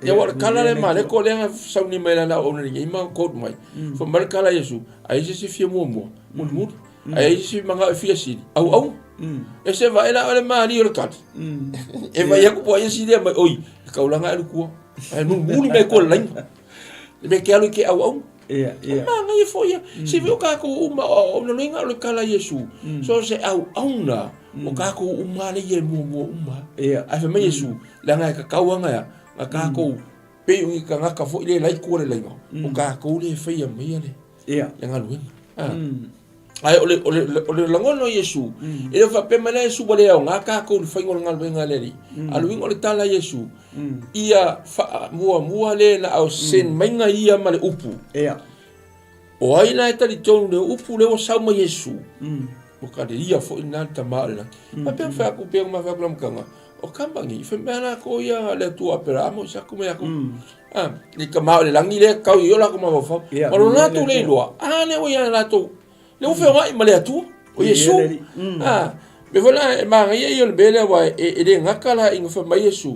ya wa kala le male ko le sa ni me la o ni ima ko mai fo mal kala yesu ai se fie mo ai se manga fie si au ese vai la le mali o kat e vai ku po si dia mai oi ka ulanga lu ku ai no mulu me ko lain me ke alu ke au ma ngai foi si viu ka ko uma o no linga le kala yesu so se au na o ka ko uma le ye mo uma ai fa me yesu la ngai ka kawanga ya ka ko pe un ka nga ka foi le lai ko le lai o ka ko le fe ya me le le ngalu ai ole langono yesu ele fa pe mala yesu bole o nga ka ko fa ngol ngal benga le alu ngol tala yesu ia fa mua le na au sen mainga ia male upu o ai na eta di tonu le upu le o sa mo yesu o ka de ia fo ina ta mala pa pe fa ku pe ma fa klam kanga o kambangi fe mala ko ia le tu apera mo sa ku me aku ni ka ma le langi le ka yo la ko ma fa ma lo na tu le lo ne o ia la tu le o fe mai male tu o yesu me vola ma ia yo le bele wa e de ngakala ingo fa mai yesu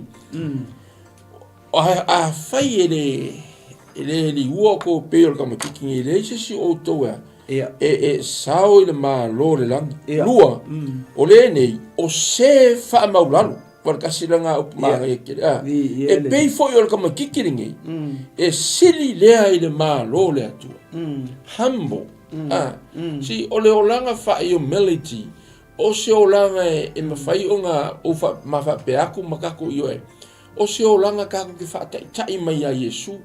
a fai ele li uo ko pe o kama kiking ele si o toa sao ile ma lo le lang lua o le nei o se fa maulalo por kasilanga o ma e pe fo o kama kiking e sili le ile ma lo le atu humble si o le olanga fa humility o se olanga e ma fai onga o fa ma fa pe aku makako yo o se olanga ka ko ki fa tai mai a yesu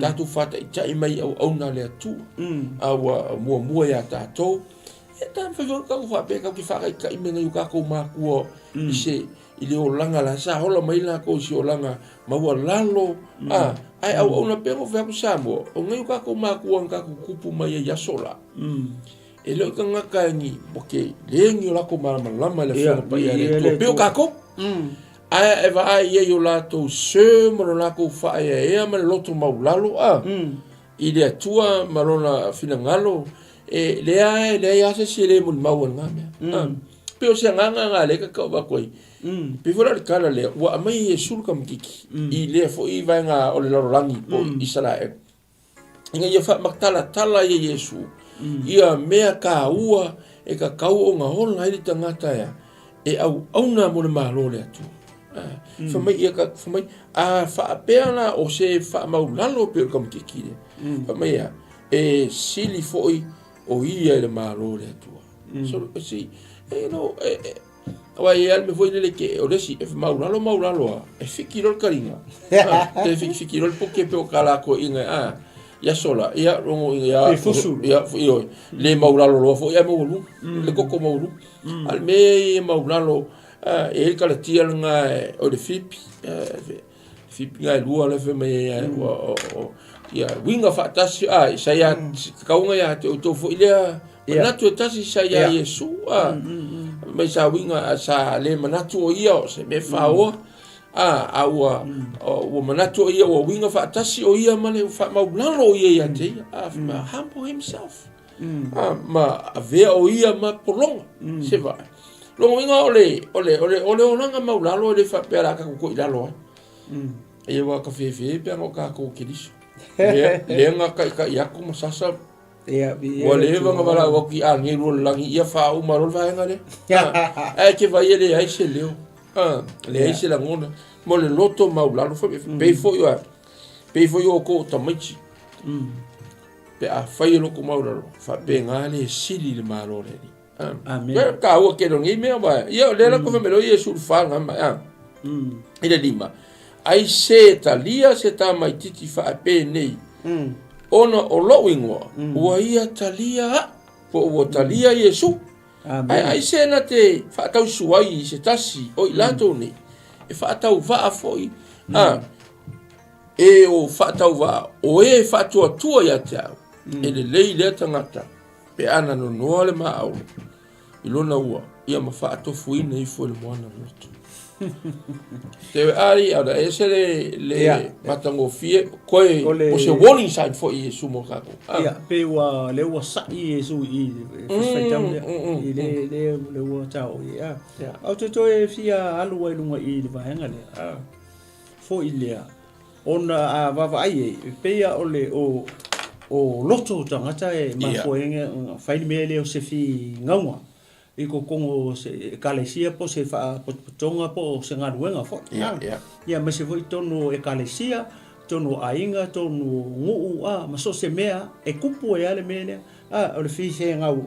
tatu fa tai mai au na le atu awa mua ya tato e tan fa ka ko fa pe ka ki fa ka i menga ka ko ma ko se ile olanga la sa hola mai la ko se olanga ma wa lalo ai au na pe ko fa sa mo o ngai ka ko ma ko ka ko kupu mai ya sola e lo ka ngaka ni porque le ngi la ko ma la le fa pa ya le pe ka ko ai eva ai yo lato se mo la ko fa e ma loto maulalo ile tua marona finangalo le ya se le mun mawana me pe o se nganga le ka ba koi pe fora kala le wa mai Yesu kam kiki I le fo I vai nga o le lorangi po Israel nga ia fa maktala tala ye Yesu ia mea ka ua e ka kau o nga hol ngai tangata ya e au na mo le malo le atu fa mai ia ka fa mai fa pena o se fa mau lalo pe kam kiki fa mai ia e sili foi o ia le malo le atu so si no wa ia me foi le ke o lesi e mau lalo e fikiro karinga e fikiro porque pe o kala ko inga ia sola ia rongo ia ia le maulalo lo fo ia maulu le koko maulu al me maulalo e kala tia nga o le fipi nga lua le fe me ia winga fa tasi sai ia kaunga ia te to fo ia manatu tasi sai ia Yesu me sa winga sa le manatu o ia se me fa o o manatu ia o winga fa tasi o ia male fa maulalo ia te ma humble himself ma ave o ia ma polonga se va lo winga ole onanga maulalo le fa pera ka ko ilalo e wa ka fe pe ngo ka ko kidiso le nga ka ya ko masasa wa le nga bala wa ki a ngi ro langi ia fa o marol va nga le ke va ile ai se leo le ai se la ngona mo le loto maulalo fa pe fo yo ko tamachi pe a fa yo ko maulalo fa pe ngale sili le malo le amen ka o ke ngi me ba yo le la ko me lo Yesu fa nga ma ile lima ai se talia se ta mai titi fa pe nei ona o lowingwa wa ia talia po o talia Yesu ai se na te fa tau suai se tasi o ilato nei e fa tau va foi e o fa tau va o e fa tua ya te e le lei le tangata pe ana no no le ma au ilona ua ia ma fa to fui nei fo le moana loto te ari ada ese le matango fie koe o se warning sign for Yesu mo kako ia pe wa le wa sa Yesu I fa jam le wa tao ia au to e fia alu wa lunga I le vaenga le fo ilia ona va ai pe ia ole o loto tangata e ma foenga fa me le o se fi ngawa I ko kongo se kalesia po se fa tonga po se ngaruenga fo ia me se foi tono e kalesia tono ainga tono nguu ma so se mea e kupu e ale mene o le fi se ngau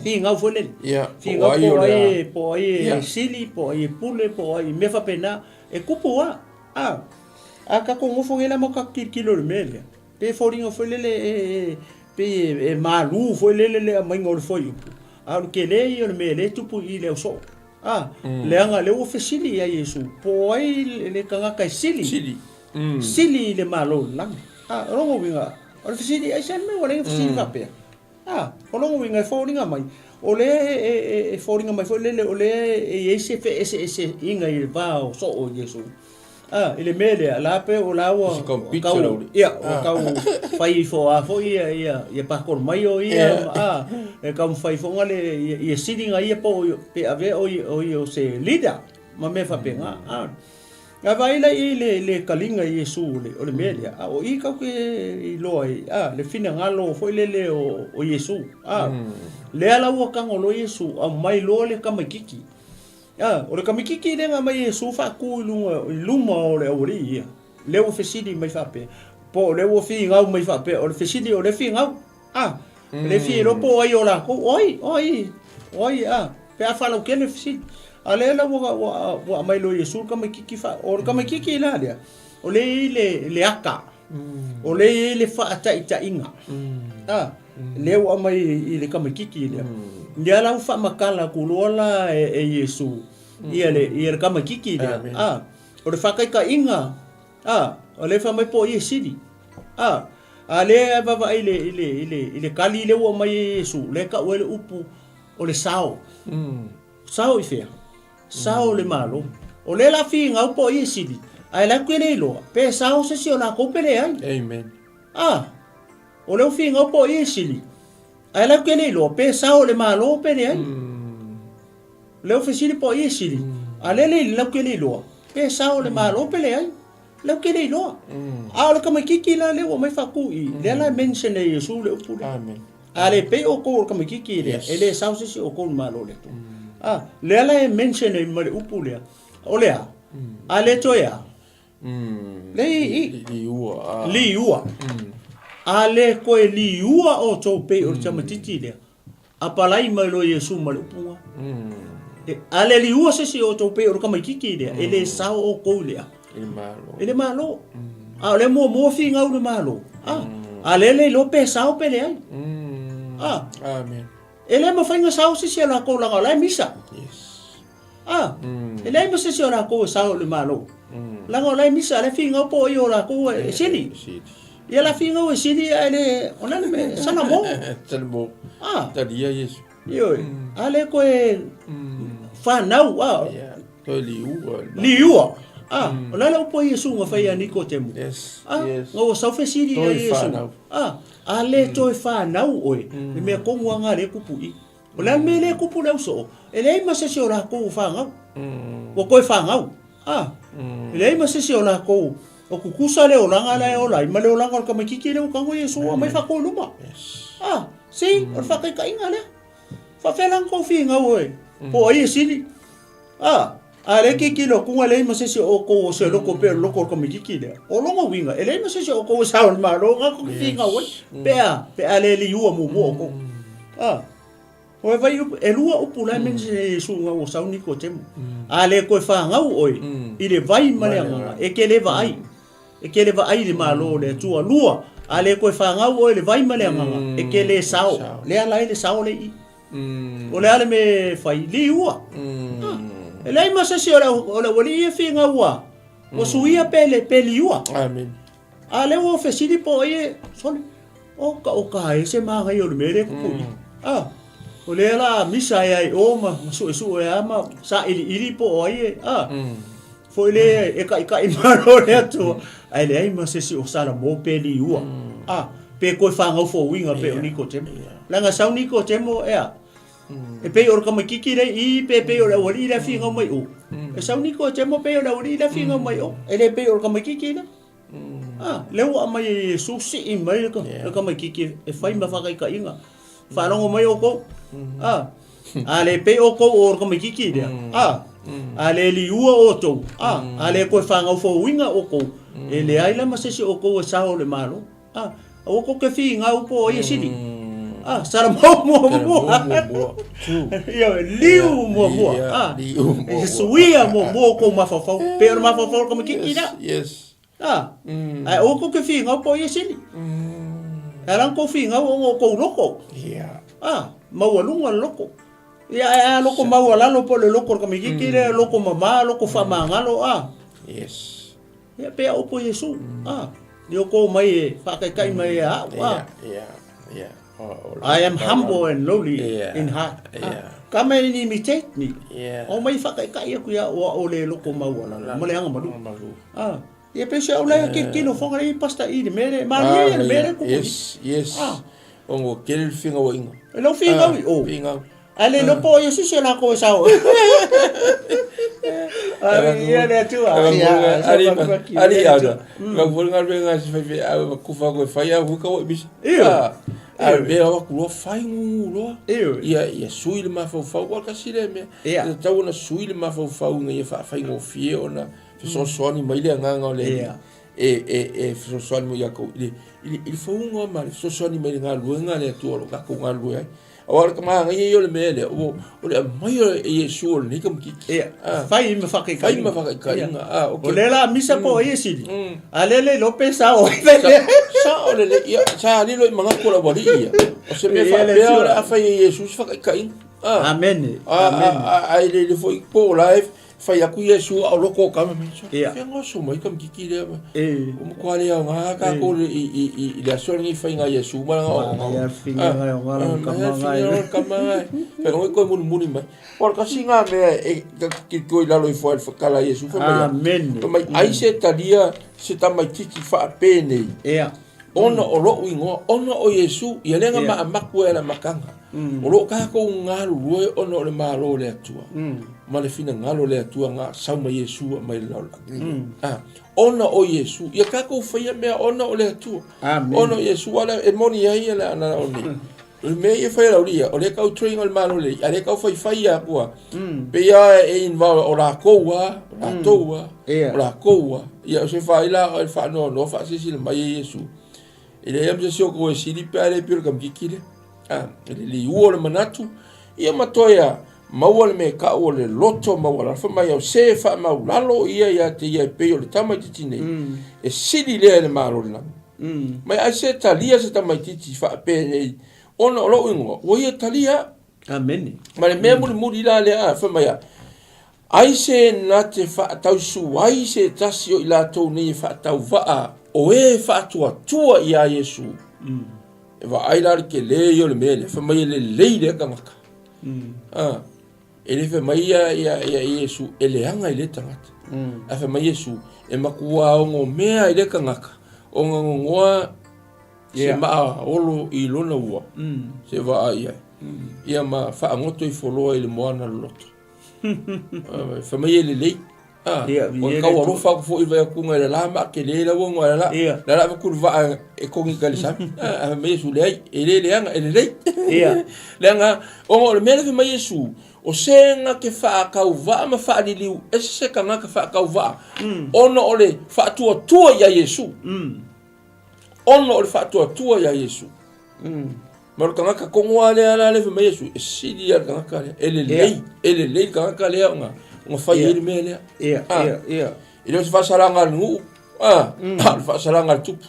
fi ngau fo le fi ngau po ai sili po ai pule po ai me fa pena e kupu ka kongo fo ela mo ka kilo le mele pe foringa fo le pe malu fo le mai ngol fo alu ke le o me le tupu I le so le anga le ofisili ya Yesu po ai le kanga kai sili le malo lang rongo winga o ofisili ai sen me wala ofisili ka pe rongo winga fo ringa mai o le fo ringa mai fo le o le e se inga I va o so o Yesu ile mele la pe o la wa kau fai fo ia pa kor mai o ia e kau fai fo ngale ia sitting ia po pe ave o se leader ma me fa penga vai la le kalinga Yesu le o le mele o I kau ke I loi le fina ngalo fo le o Yesu le ala wa kango lo Yesu a mai lo le kamakiki o le kamikiki le nga mai Yesu fa ku luma o le ori le o fesidi mai fa pe po le o fi ngau mai fa pe o le fesidi o le fi ngau le fi lo po ai ola ko oi pe a fa lo ke le fesidi ale la wa mai lo Yesu kamikiki fa o kamikiki la le o le aka o le fa ta inga le o mai I le kamikiki le dia la fa makala kulola e Yesu ia le kamakiki le o le fa kai ka inga o le fa mai po I sidi ale baba ile kali le o mai Yesu le ka o le upu o le sao I fe sao le malo o le la fi nga po I sidi ai la kwele lo pe sao se si o la ko pele ai amen o le fi nga po I sidi ai la ke le lo pe sao le malo pe le ai le ofesili po ye sili ale le la ke le lo pe sao le malo pe le ai la ke le lo a le kama kiki la le o mai fa ku I le la mention le Yesu le upu amen ale pe o ko kama kiki le ele sao se o ko malo le tu le la mention le mai upu le o le ale to ya le li ua ale ko li ua o to pe o chama titi le apalai mai lo Yesu mai upu ale li ua se o to pe o kama kiki le ele sao o ko le ele malo ale mo fi ngau le malo ale le lo pe sao pe le ai amen ele ma fainga sao se la ko la misa yes ele ma se la ko sao le malo la ko la misa le fi ngau po yo la ko sini ia la fi ngau sini ele ona me sana mo tadia Yesu yo ale ko fa nau to liua ona la po Yesu nga fa ya Nicodemo yes ngo sa fe siri ya Yesu ale to fa nau oi me ko nga le kupui ola me le kupu le so ele ma se ora ko fa ngau ko fa ngau ele ma se ora ko o kukusa le ola nga le ola ma le ola ka ma kiki le ka ngo Yesu mai fa ko luma si o fa ka inga le fa fe lang ko fi ngau oi po ai siri ale kiki lo kunga le ma se o ko se lo ko pe lo ko mi kiki le o lo ngo winga ele ma se o ko sa ma lo nga ko finga oi pe ale li u mo ko o vai e lua o pula men se su nga o sa Nicodemo ale ko fa nga oi I le vai ma le nga e ke le vai le ma lo le tu lua ale ko fa nga oi le vai ma le nga e ke le sao le ala le sao le I o le ale me fai li ua Elai ma se ora wali finga wa. O suia pele ua. Amen. Ale o fesili po ye sole. O ka ese ma ga yo mere ko. O le la misa ai o ma su e ama sa ili po ye. Foi le e ka ma ro le tu. Ai le ma se o sala mo pele ua. Pe ko fanga fo winga pe o Nicodemo. La nga sa Nicodemo e pe or kama kiki le I pe or wali la finga mai o e sa Nicodemo pe or wali la finga mai o e le pe or kama kiki le le wa mai susi I mai ko kama kiki e fai ma fa ka inga fa longo mai o ko ale pe o ko or kama kiki le ale li ua o to ale ko fa nga fo winga o ko e le ai la ma se o ko sa o le malo o ko ke finga o po ye sidi sara mo. Yo, liu mo. Suia mo ko mafafau. Pero mafafau como que ira. Yes. Ai o ko ke finga po ye sili. Eran ko finga o ko loko. Yeah. Mawalunga loko. Ya loko mawalalo po le loko como que ira loko mama, loko famangalo Yes. Ya pe o po Yesu. Yo ko mai fa kai mai Yeah. I am humble and lowly in heart. Come and imitate me. O mai whakaikai aku ia o le loko maua. Male anga malu. Ia pese au lea ke kino whanga I pasta I le mere. Maria le mere kupu. Yes. O ngo kere whinga o inga. E lau whinga ui o. Whinga. Ale lopo Yesu se la ko sao. Ia le atua. Ali ada. Ka fulnga renga se fe a kufa ko fai a huka o bisa. Be wa ku fai ngulo. Ia sui le mafau wa ka sile me. Tau na sui le mafau ngai fai ngo fie ona. Fe so soni mai le nganga le. E so soni mo ya ko. Il fau ngo ma so soni mai nga luenga le tu lo ka ko nga luenga. Ora kama ngai yo le mele o le mai Yesu o ni kam ki fai me fa kai o le la misa po Yesu alele lo pesa o sa o le ya sa ni lo manga ko la bodi ya o se me fa pe ora fa Yesu fa kai amen ai le foi po live fai aku Yesu o loko ka me so ngo so mai kam ki le o mo kwa le nga ka ko I le so ni fai nga Yesu ma nga ya finga nga kama pero ko mun mai por ka singa me ki ko la lo fo kala Yesu fa amen mai ai se tadia se ta mai tiki fa pene ona o lo ingo ona o Yesu ia lenga ma maku ela makanga o lo ka ko ngalu roi ona o le malo le atua ma le fina ngalo le atua nga sauma Yesu mai la ona o Yesu ia ka ko faia me ona o le atua ona Yesu ala e moni ai ala ana oni me ia faia la ulia o le ka train al malo le ale ka faia kwa pe ia e involve o la koa la toa o la koa ia se fa ila o fa no fa se sil mai Yesu ele ia se ko e sili pale pur kam kikile ele uo le manatu ia matoia maua le me ka o le loto maua fa mai o se fa mau lalo ia te ia pe o le tama titi nei e sili le malo le mai a se talia se tama titi fa pe nei ona o lo ingo o ia talia amen ma le me muri la le fa mai ai se na te fa tau su ai se tasi o ila to nei fa tau va o e fa tua ia Yesu e va ai la ke le yo le mele fa mai le le ka maka ele fa mai ia Yesu ele anga ile tangata a fa mai Yesu e makua o ngo mea ile ka ngaka o ngoa se ma olo i lona ua se va ai ia ma fa ngoto i folo ile moana loto fa mai ele le o ka waro fa fo i va ku ngala la ma ke le la wo ngala la ku va e ko ngi kali sa me Yesu le ele anga ele le anga o le mele fa mai Yesu o senga ke fa ka va ma fa li liu e se ka nga ka fa ka va ono ole fa tua ya Yesu ono ole fa tua ya Yesu mar ka nga ka ko ngale ala le fa mai Yesu e sili ya ka nga ele le ka nga le nga fa ele mele ele se fa salanga ngu fa salanga tup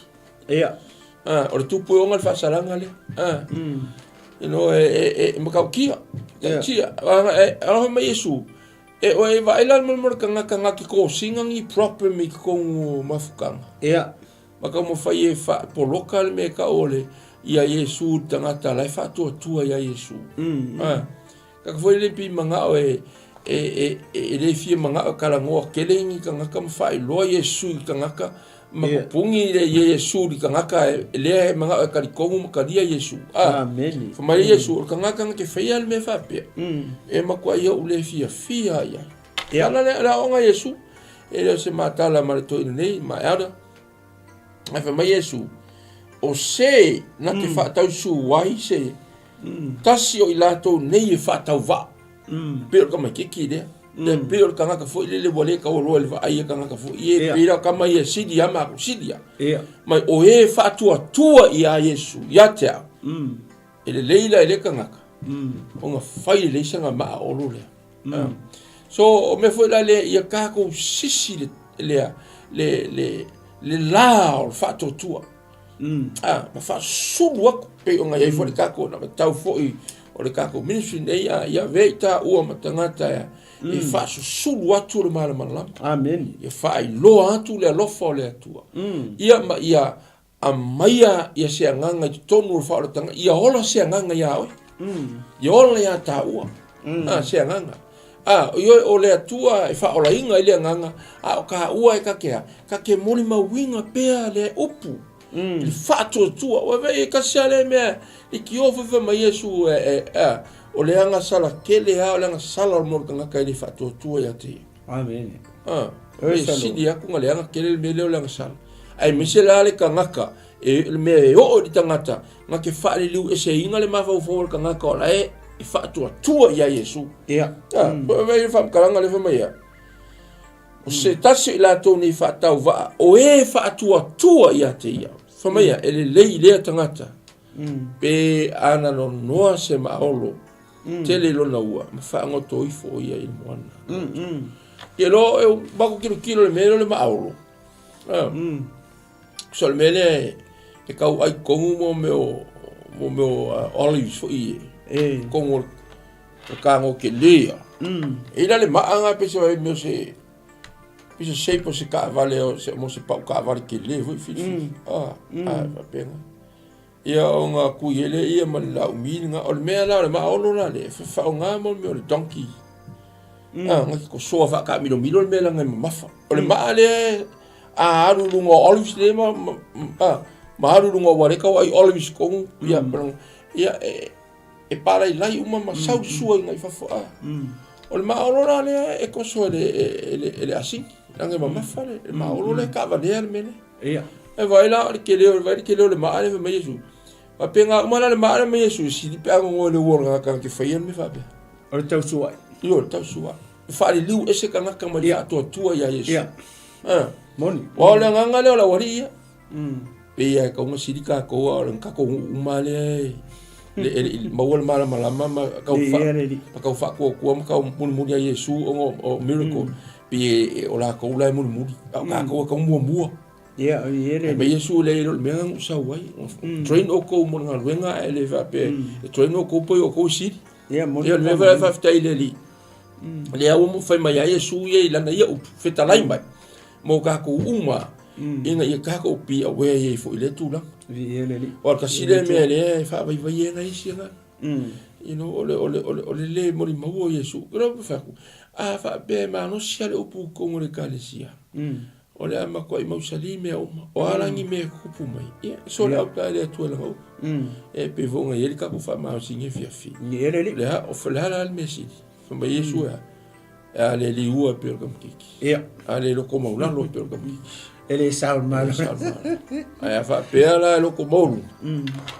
o tupu o ngal fa salanga le makaukia tia ala mai Yesu e o e vai la mo kanga ki ko singangi proper mi ko mafukanga maka mo fai fa po local me ka ole ia Yesu tangata lai fa tua ia Yesu ka foi le pi manga o e le fi manga kala ngo kelengi kanga kam fai lo Yesu kanga ka mapungi le Yesu di kangaka le manga ka di kongu ka dia Yesu amen fa mai Yesu kangaka ke fai me fa pe e makua ia ule fia ia la onga Yesu ele se mata la marito nei ma ada fa mai Yesu o se na ke fa tau su wai se tasi o ilato nei fa tau va pe ko mai kiki de le peor kanga ka foi le vole ka o le va ai kanga ka foi e pira ka mai sidia ma sidia mai o e fa tua ia Yesu ia te ele leila ele kanga o nga fai le sanga ma o le so me foi la le ia ka ko sisi le la o fa tua ma fa suwa pe o nga ia foi ka ko na tau foi o le ka ko ministry nei ia veita o matangata e fa sulu atu le mala amen e fa I lo atu le lofa le atua ia a maia ia se nganga i tonu fa o tanga ia ola se nganga ia oi ia ola ia ta ua se nganga o le atua e fa ola inga ile nganga o ka ua e ka ke moli mawinga pea le upu il fa tua o ve ka sale me i ki ofa fa mai Yesu o le anga sala kele o le anga sala mo kanga ka le fa tua ya te amen e sidi ya ku le anga kele me le anga sala ai misela le kanga e me o di tangata nga ke fa le lu e se inga le mafa fo kanga ka la e fa tua ya Yesu ve fa kanga le fa mai o se tasi la to ni fa tau va o e fa tua ya te ya fa mai ele le tangata pe ana no noa se maolo tele lo na ua ma fa ngoto i fo ia il moana e lo e ba ko kilo le melo le maolo so le mele e ka ai kongu mo meu olives fo i kongu ka ngo ke le e la le maanga pe se me se pisa sei po se ka vale se mo se pa ka vale ke le fo fi va pena ia o nga kuiele ia malau minga o le mea la le maolo la le fa nga mo me o le donkey nga ko so fa ka milo le mea nga mafa o le ma le a alu lungo olives le ma maharu lunga ware ka ai olivis kong ia prang ia e para i lai uma ma sau sua ngai fa fa o le maolora le e koso le asing nanga mama fa le maolora ka va le mele ia e vai la ke le maale me yesu pa penga mala le maale me yesu si di pa ngo le wor ka ke fa yen me fa be o tau sua io tau sua fa le liu ese ka ngaka ma dia to tua ya yesu ia moni o le nganga le la waria pe ya ka ngo sidika ko o le ka ko umale le mawal mala mama ka fa ko ka mun ya yesu o miracle pe o la ko la mun ka ko mua ia me yesu le me ngang sa wai train o ko mon ngal wenga ele va pe train o ko po o ko si ia moni ia me va fa tai le li le au mo fa mai yesu ye la na ia feta lai mai mo ka ko uma ina ia ka ko pi a we ye fo ile tu la ia le li o ka si le me le fa vai vai na isi na ole le mo li mo yesu gro fa fa be ma no sia le upu ko mo le kalesia o le ama ko i mausali me o alangi me kupu mai ia so le au le tu la ho e pe vonga ye ka ku fa ma singe fi ia le li le o fa la al mesi fa ma yesu a le li u per kam kiki ia a le lo ko mo la lo per kam kiki ele sal mal ai fa pe la lo ko mo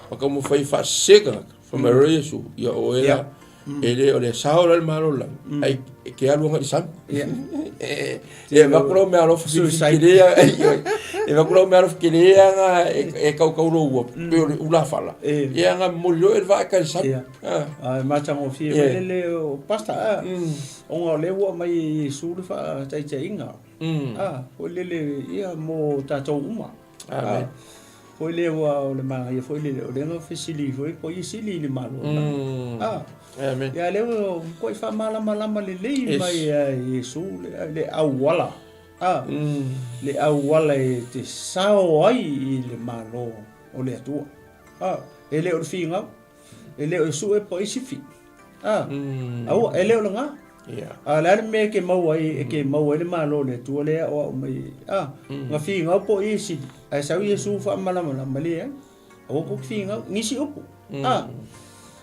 pa ka mo fa sega fa ma yesu ia o ela ele o le sao le malo la ai ke alu ngai sam e va pro me alo fikiria e va pro me alo fikiria e ka ro u la fala e nga mollo e va ka sam ai ma chango fi le pasta o le wo mai su le fa tai inga o le ia mo ta to uma foi le wo le ma ia foi le no fisili foi ko i sili le malo amen ya le ko fa mala le mai Yesu le awala le awala te sao ai le malo o le tua ele o finga ele o su e po isifi au ele o nga la me ke mau ai ke mau le malo le tua le o mai nga finga po isi ai sa Yesu fa mala le o ko finga ngisi opo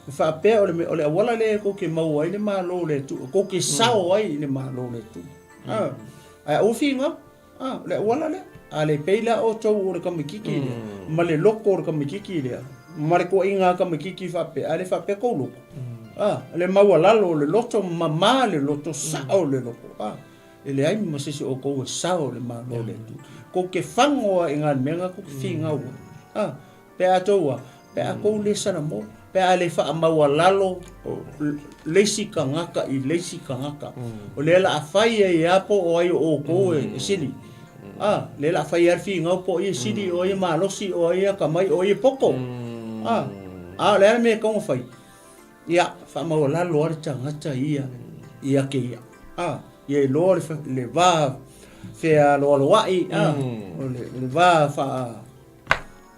fa pe o le wala le ko ke mau ai le malo le tu ko ke sao ai le malo le tu ai o finga le wala le ale peila o to o ka mikiki ma le loko o ka mikiki le ma le ko inga ka mikiki fa pe ale fa pe ko lo le mau lalo le loto mama le loto sao le loko ele ai mo se o ko sao le malo le tu ko ke fango inga menga ko finga o pe atoa pe ko le sana mo pe ale fa mawalalo leisi kangaka i leisi kangaka o le la afai e apo o ai o ko e sili le la afai ar fi ngau i sili o i malosi o i ka mai o i poko le me ko fai ia fa mawalalo ar tangata ia ke ia lo le va fe a lo ai le va fa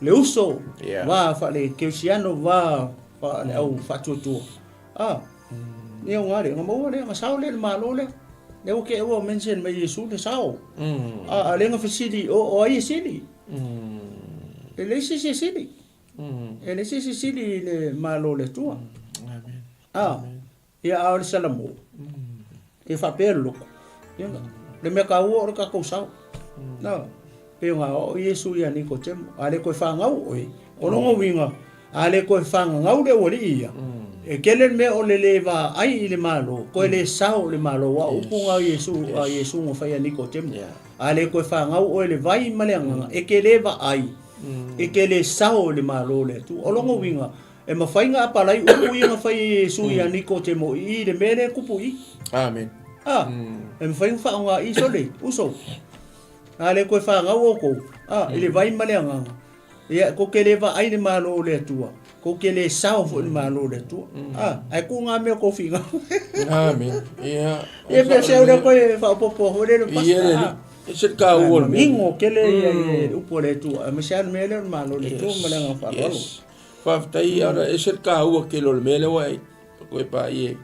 le uso va fa le keusiano va fa le au fa tu ni o ngare ngamo le masao le malo le o ke o mention me Yesu le sao le nga fasili o ai sili le sili le sili le malo le tua amen ia au salamo e fa pelo le me ka o ka ko sao pe nga o Yesu ia ni ko tem ale ko fa ngau oi o no winga ale ko fa ngau de wori ia e kelen me o le leva ai le malo ko le sao le malo wa u nga Yesu mo fa ia ni ko tem ale ko fa ngau o le vai malanga e ke leva ai e ke le sao le malo le tu o no winga e ma fa nga pa lai u ia fa Yesu ia ni ko tem i le mele kupu i amen e ma fa nga i so le uso ale ko fa nga wo ko ele vai maleanga ia ko ke leva ai le malo le tua ko ke le sao fo le malo le tua ai ku nga me ko finga amen ia e pe se ora ko fa popo ho le pasta se ka wo mingo ke le upo le tua me se me le malo le tua maleanga fa lo fa tai ara e se ka wo ke lo mele wa koe pa ie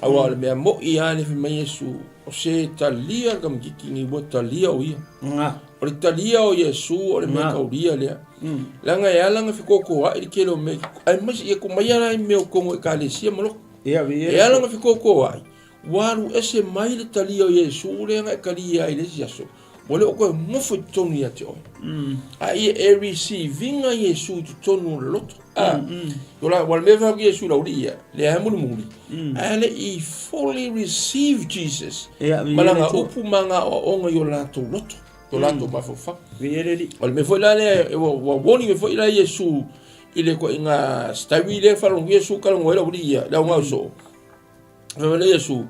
awa le mea mo i ane fi mai Yesu o se talia kam kikingi mo talia o ia o le talia o Yesu o le mea kauria lea langa e alanga fi koko a i kelo me ai masi ia kumai ana i meo kongo e kalesia moloko e alanga fi koko ai waru ese mai le talia o Yesu le anga e kalia i le siaso Wale o koe mofo i tonu ia te oi. A ia e receiving a Yesu i tonu loto. Wale me whaki Yesu lauri ia, le a muli muli. A le I fully receive Jesus. Malanga upu manga o onga i o lato loto. O lato mafofa. Wale me fo ila le, wa woni me fo ila Yesu i le ko inga stawi le whalong Yesu kalongo ila uri ia, le au so. Wale Yesu,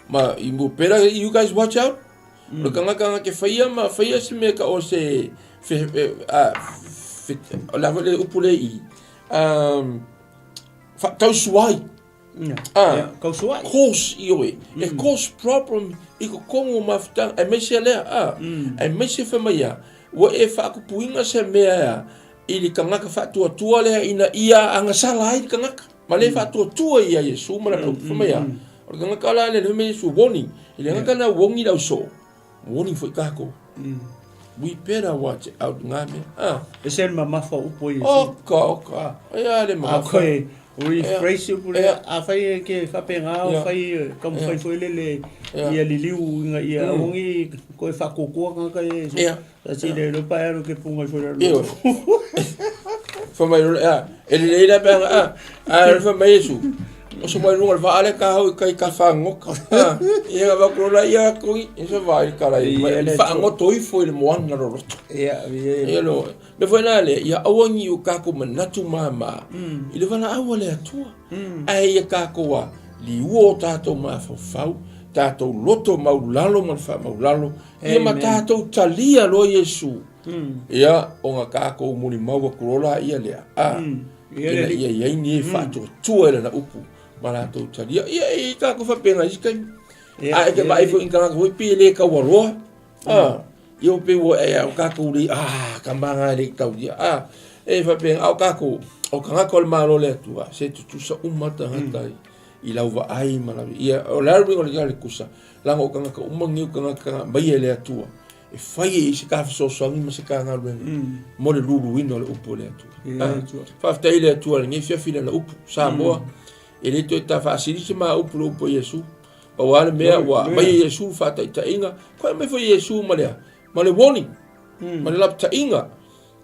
ma I mo pera, you guys watch out. Lo kanga ke faia se me ka o se la vole upule I tau suai kau suai cause ioi e cause problem I ko kongo mafta e mese le e mese fa maia wo e fa ku puinga se mea I li kanga ka fa tua le ina ia anga sala ai kanga ma le fa tua ia Yesu ma la fa maia o kanga kala le me su warning ile kanga na wongi la so warning for kako. We better watch out ngame. Esen mamafa upo Yesu. Oka. Ya le mamafa. Okay. We phrase you pule a fai ke fapenga o fai como fai foi le ia liliu nga ia ongi ko fa kokua nga kai. Asi le lo paero ke punga foi lo. Fa mai ele le pa fa mai Yesu. O so mai runga va ale ka ho kai ka fangoka. Ia va krola ia ko I so vai kala I fango toi foi le moanga ro. Ia lo. Me foi na le ia awongi o ka ko manatu mama. I le vana awale atua. Ai ia ka ko wa li uo tato ma fau tato loto maulalo mal fa maulalo. Ia matato talia lo Yesu. Ia o nga ka ko muni mau krola ia le. Ia ni fa tu ele na upu. Malato talia ia ka ko fa pena iskai ai ke vai fo inga ko pile ka waro yo pe wo e ka ko ri ka manga ri ka dia e fa pena au ka ko o ka ko malo le tua se tu sa umata hata I lauva ai mana ia o larbi o le kusa la o ka ko umangi ka mai le tua e fai I se ka so so ni se ka nga lu mo le lulu wino le upo le tua fa fta ile tua ni fia fina le upo sa mo ele to ta facilite ma upulo po Yesu o wale mea wa mai Yesu fa ta inga ko me fo Yesu ma le warning ma le lapta inga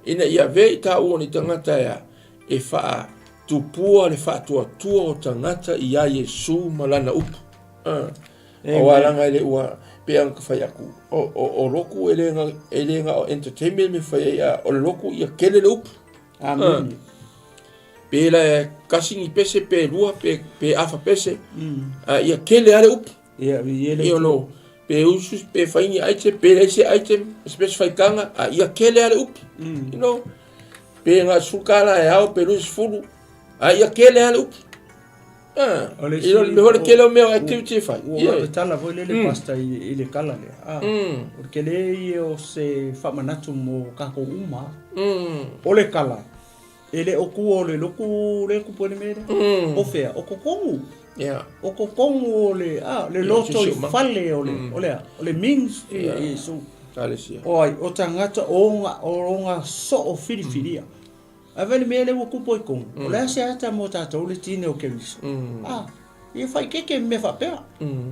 ina ia ve ta o ni tangata ya e fa tu pua le fa tu o tangata ia Yesu malana upu o wala nga ile wa pe an ka fa yaku o roku ele nga entertainment me fa ya o roku ia kele le upu amen pe la kasingi pese pe lua pe afa pese ia kele ale up ia ia no pe usus pe faini aite pe ese item specify kanga ia kele ale up you know pe nga sukala e au pe lus fulu ia kele ale up ia me hore kele o meu activity fai ia tala foi le pasta ile kala le porque le o se famanatu mo kako uma ole kala ele o ku le loku le ku pone mere o fea o kokongu o kokongu le le loto I fale ole means Yesu Kalesia oi o tangata o so o filifilia avele mele o ku poi kon o le se ata mo tata o le tine o keris e fai keke me fa pe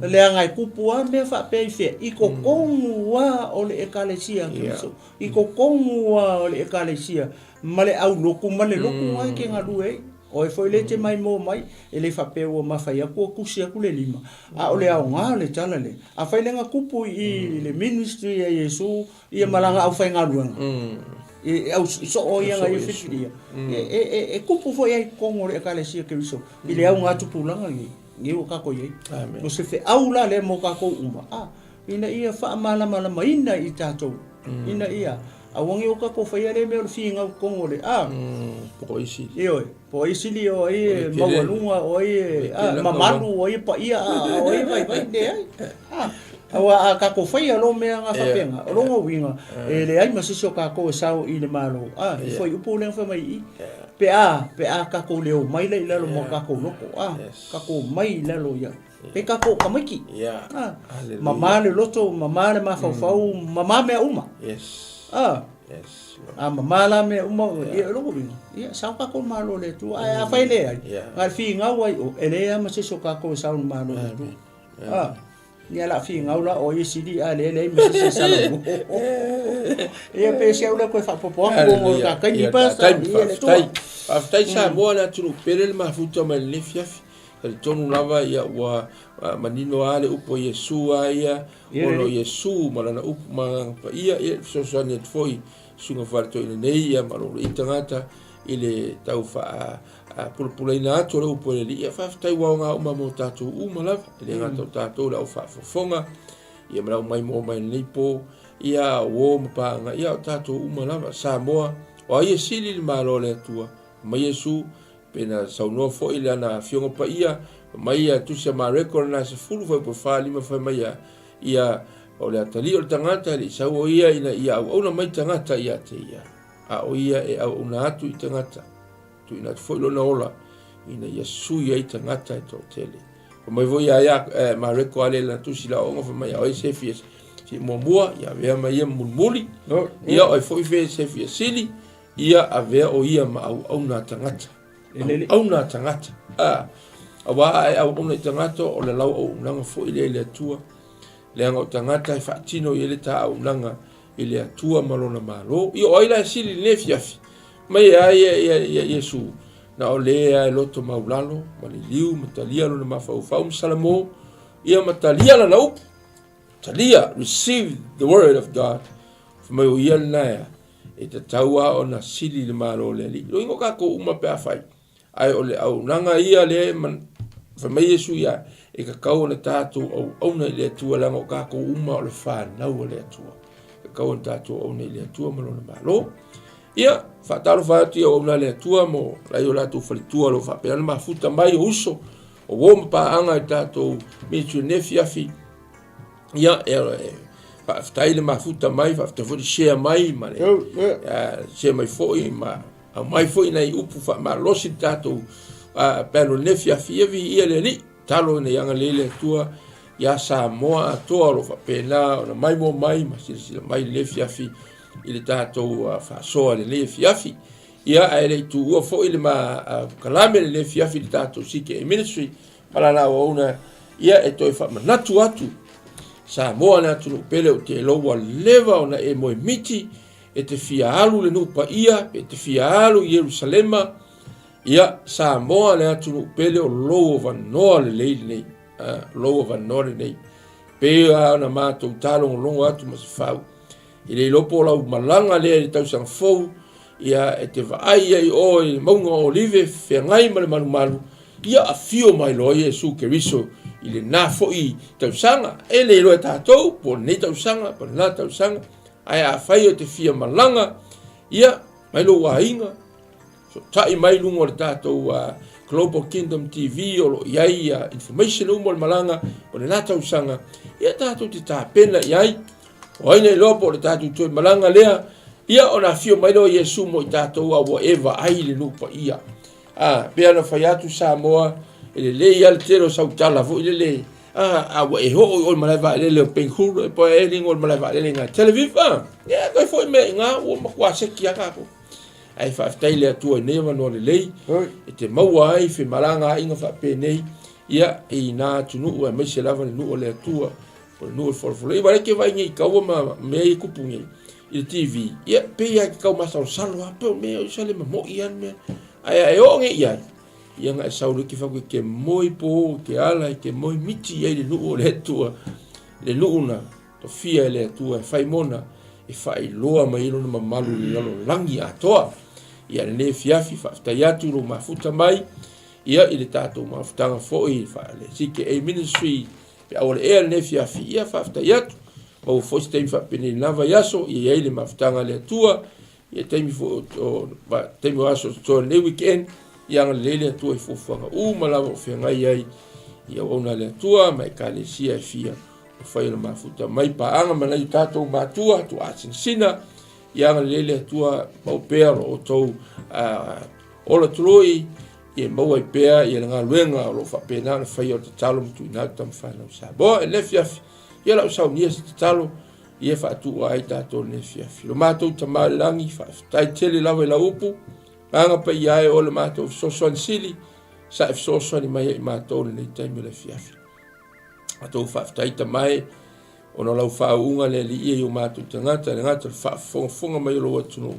le anga ku pua me fa pe fe I kokongu wa o le ekalesia Yesu I kokongu wa o le ekalesia male au loku male loku ai ke ngalu e o e foi lete mai mo mai ele fa pe o mafai ko kusia ku le lima o le au nga le tala le a fai lenga kupu I le ministry ya Yesu I malanga au fai ngalu e au so o ia nga fitia e kupu foi ai kongo le kalesia ke so ile au nga tupulanga ngi o ka ko ye no se fe au la le mo ka ko uma ina ia fa mala mai ina I tato ina ia awangi o ka ko fai ale me o finga kongo le po isi po isi li o ai mawalunga o ai mamalu o ai pa ia o ai vai de awa ka ko fai alo me nga fapenga o longo winga e le ai masiso ka ko sao i le malo foi upo le fa mai pe a ka ko le o mai le lo mo ka ko loko ka ko mai le lo ya pe ka ko kamaki mama le loto mama le ma fau mama me uma mama la me uma e longo winga ia sao ka ko malo le tu a fai le ai ngal fi nga wai o ele masiso ka ko sao malo le tu ni ala fi ngaula o yesidi ale le me se sala e pe se ula ko fa popo ko ka ni pa sa aftai sa mo na tu pele ma futa ma le fiafi el tonu lava ia wa manino ale upo yesu ia o yesu malana up ma ia so so net foi sunga farto ina nei ia malo itangata ile tau fa pulpulaina atu le upo le ia whaftai waonga uma mo tātou umalawa le ngata o tātou la o whafonga ia mara mai mo mai leipo ia o mapanga ia o tātou umalawa Samoa o ia sili le malo le atua mai Yesu pena saunoa fo ile ana fionga pa ia mai ia tusia ma record na se fulu foi po lima foi mai ia o le atali o tangata le sau o ia ina ia o na mai tangata ia te ia o ia e au una atu i tangata tu ina foi lona ola ina Yesu ia i tangata e tō tele o mai voi ia ma reko ale la tusi la onga mai o se fies si mua ia vea mai ia mulmuli ia o foi fe se fies sili ia a vea o ia ma au na tangata au na tangata awa au una tangata o le lau o unanga foi le tua le anga o tangata e whaatino i le ta au unanga i le atua malona malo i o ila sili le fiafi mai ia Yesu na o lea e loto maulalo ma le liu matalia lona mafau msalamo ia matalia lana upu talia receive the word of God mai o ia lana e te taua o na sili le malo le li lo ingo kako uma pe afai ai o le au nanga ia le man mai Yesu ia e kakau le tatu au na le atua langa o kako uma o le whanau o le atua kakau le tatu au na le atua malona malo ia fatalo fati o na le tua mo la yo la tu fritua lo fa pe na mafuta mai uso o wo pa anga tato mi tu nefiafi ia fa staile mafuta mai fa te fo share mai male share mai foi ma mai foi nei upu fa ma lo si tato pe no nefiafi ia le li talo ne yanga le tua ia Samoa to lo fa pe na mai mo mai ma si mai nefiafi ile tātou whaasoa le fiafi ia ele tu ua fo ile ma kalame le fiafi le tātou sike ministry palana o una ia e toi whamanatu atu Samoa na tunu pele o te loa leva ona e moe miti e te fia alu le nupa ia e te fia alu Yerusalema ia Samoa na tunu pele o loa vanoa le leili nei loa vanoa le nei pea ona mātou tālongo longo atu masifau i le lopo lau malanga lea i tau sang fau ia e te vaai ai o i maunga olive whengai ma le malu ia a fio mai loa Yesu Keriso i le nā fo i tau sanga e le loa tātou po nei tau sanga po nā tau sanga ai a whai o te fia malanga ia mai lo wainga so tai mai lungo le tātou Global Kingdom TV o lo iai information umo le malanga po le nā tau sanga ia tātou te tāpena iai o ina lopo le tatu toi malanga lea ia ona fio mai lo Yesu mo tatou a whatever ai le nupa ia pea na whai atu Samoa ele le ia le tero sau tala vo ele le wa e ho o malaiva ele le penghuru e po e lingo malaiva ele nga televiva ia kai foi me nga o makwa se kia kako ai fa taile atu ne no le lei e te maua ai fe malanga inga fa pe nei ia e na tunu o me se lava no le atua por no for e vai que vai ngai kaua ma me kupungi i TV ia pe ia ka ma sa salo apo me o sale mo ian me ai o ngai ia ngai sa lu ki fa ke moi po ke ala ke moi miti ia le no le tua le luna to fia le tua fai mona e fai loa mai no ma malu le lo langi atoa ia le fiafi fa taiatu ro mafuta mai ia i le tato mafutanga foi fa le sike e ministry pe awale e le fiafi ia fafta yatu o fosi tem fa peni lava yaso ia ile maftanga le tua ia tem fo ba tem waso to le weekend ia le tua i fofanga malava o fenga ia ia ona le tua mai kale sia fia whai na mafuta mai paanga mana i tātou mātua tu asinsina i anga lele atua maupea o tau ola tuloi i maua i pea i ngā luenga o lo whapena na whai o te talo mtu i nau tam whanau sa. Boa e lefi afi, i ala usau nia sa te talo i e whaatua ai tātou lefi afi. Lo mātou tamālangi whaafitai tele lawa i la upu, anga pa i ae o le mātou fisosoani sili, sa e fisosoani mai i mātou le nei taimi lefi afi. Mātou whaafitai tamai, ono lau whaunga le li ia i o mātou tangata, le ngata le whaafonga mai lo atunu.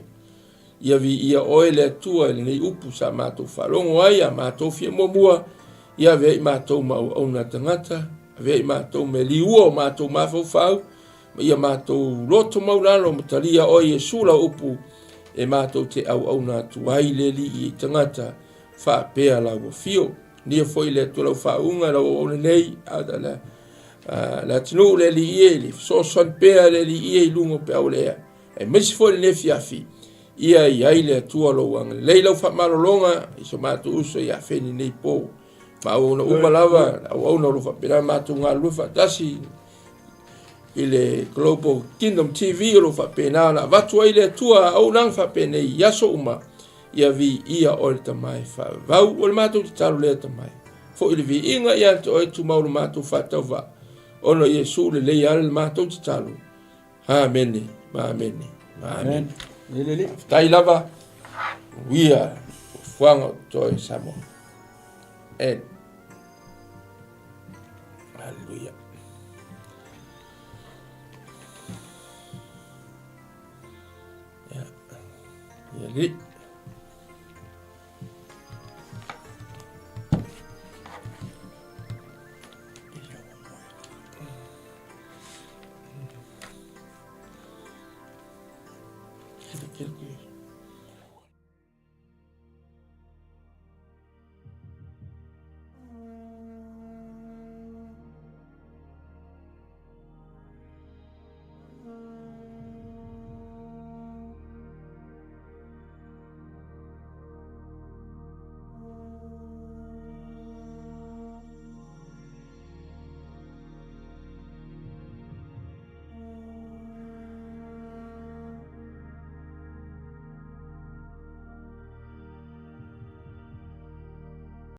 Ia vi ia oe le atua le nei upu sa mātou whalongo ai a mātou fia mua ia vea i mātou mau au na tangata, vea i mātou me liua o mātou mawhau whau, ma ia mātou loto maurano matalia oe e sula upu e mātou te au na tuai le li i tangata whaapea lau o fio. Nia foi le atua lau whaunga lau o nei ada la tinu le li ie li, so son pea le li ie i lungo pe au lea. E misi foi le fiafi. Ia i aile atua lo wanga. Lei lau whamalolonga, i so mātu uso i a wheni nei pō. Ma au na umalawa, au na lufa pera mātu ngā lufa tasi. I le Global Kingdom TV o lufa pena na watu aile atua au nang whapene i aso uma. Ia vi ia o le tamai wha. Vau o le mātu ti talu lea tamai. Fo ili vi inga i ante o e tu maulu mātu whatau wa. Ono i e su le lei ale le mātu ti talu. Ha mene, ma mene, ma mene. Tai lava, wia, fuanga toi Samoa. And hallelujah. Yeah. Yeah.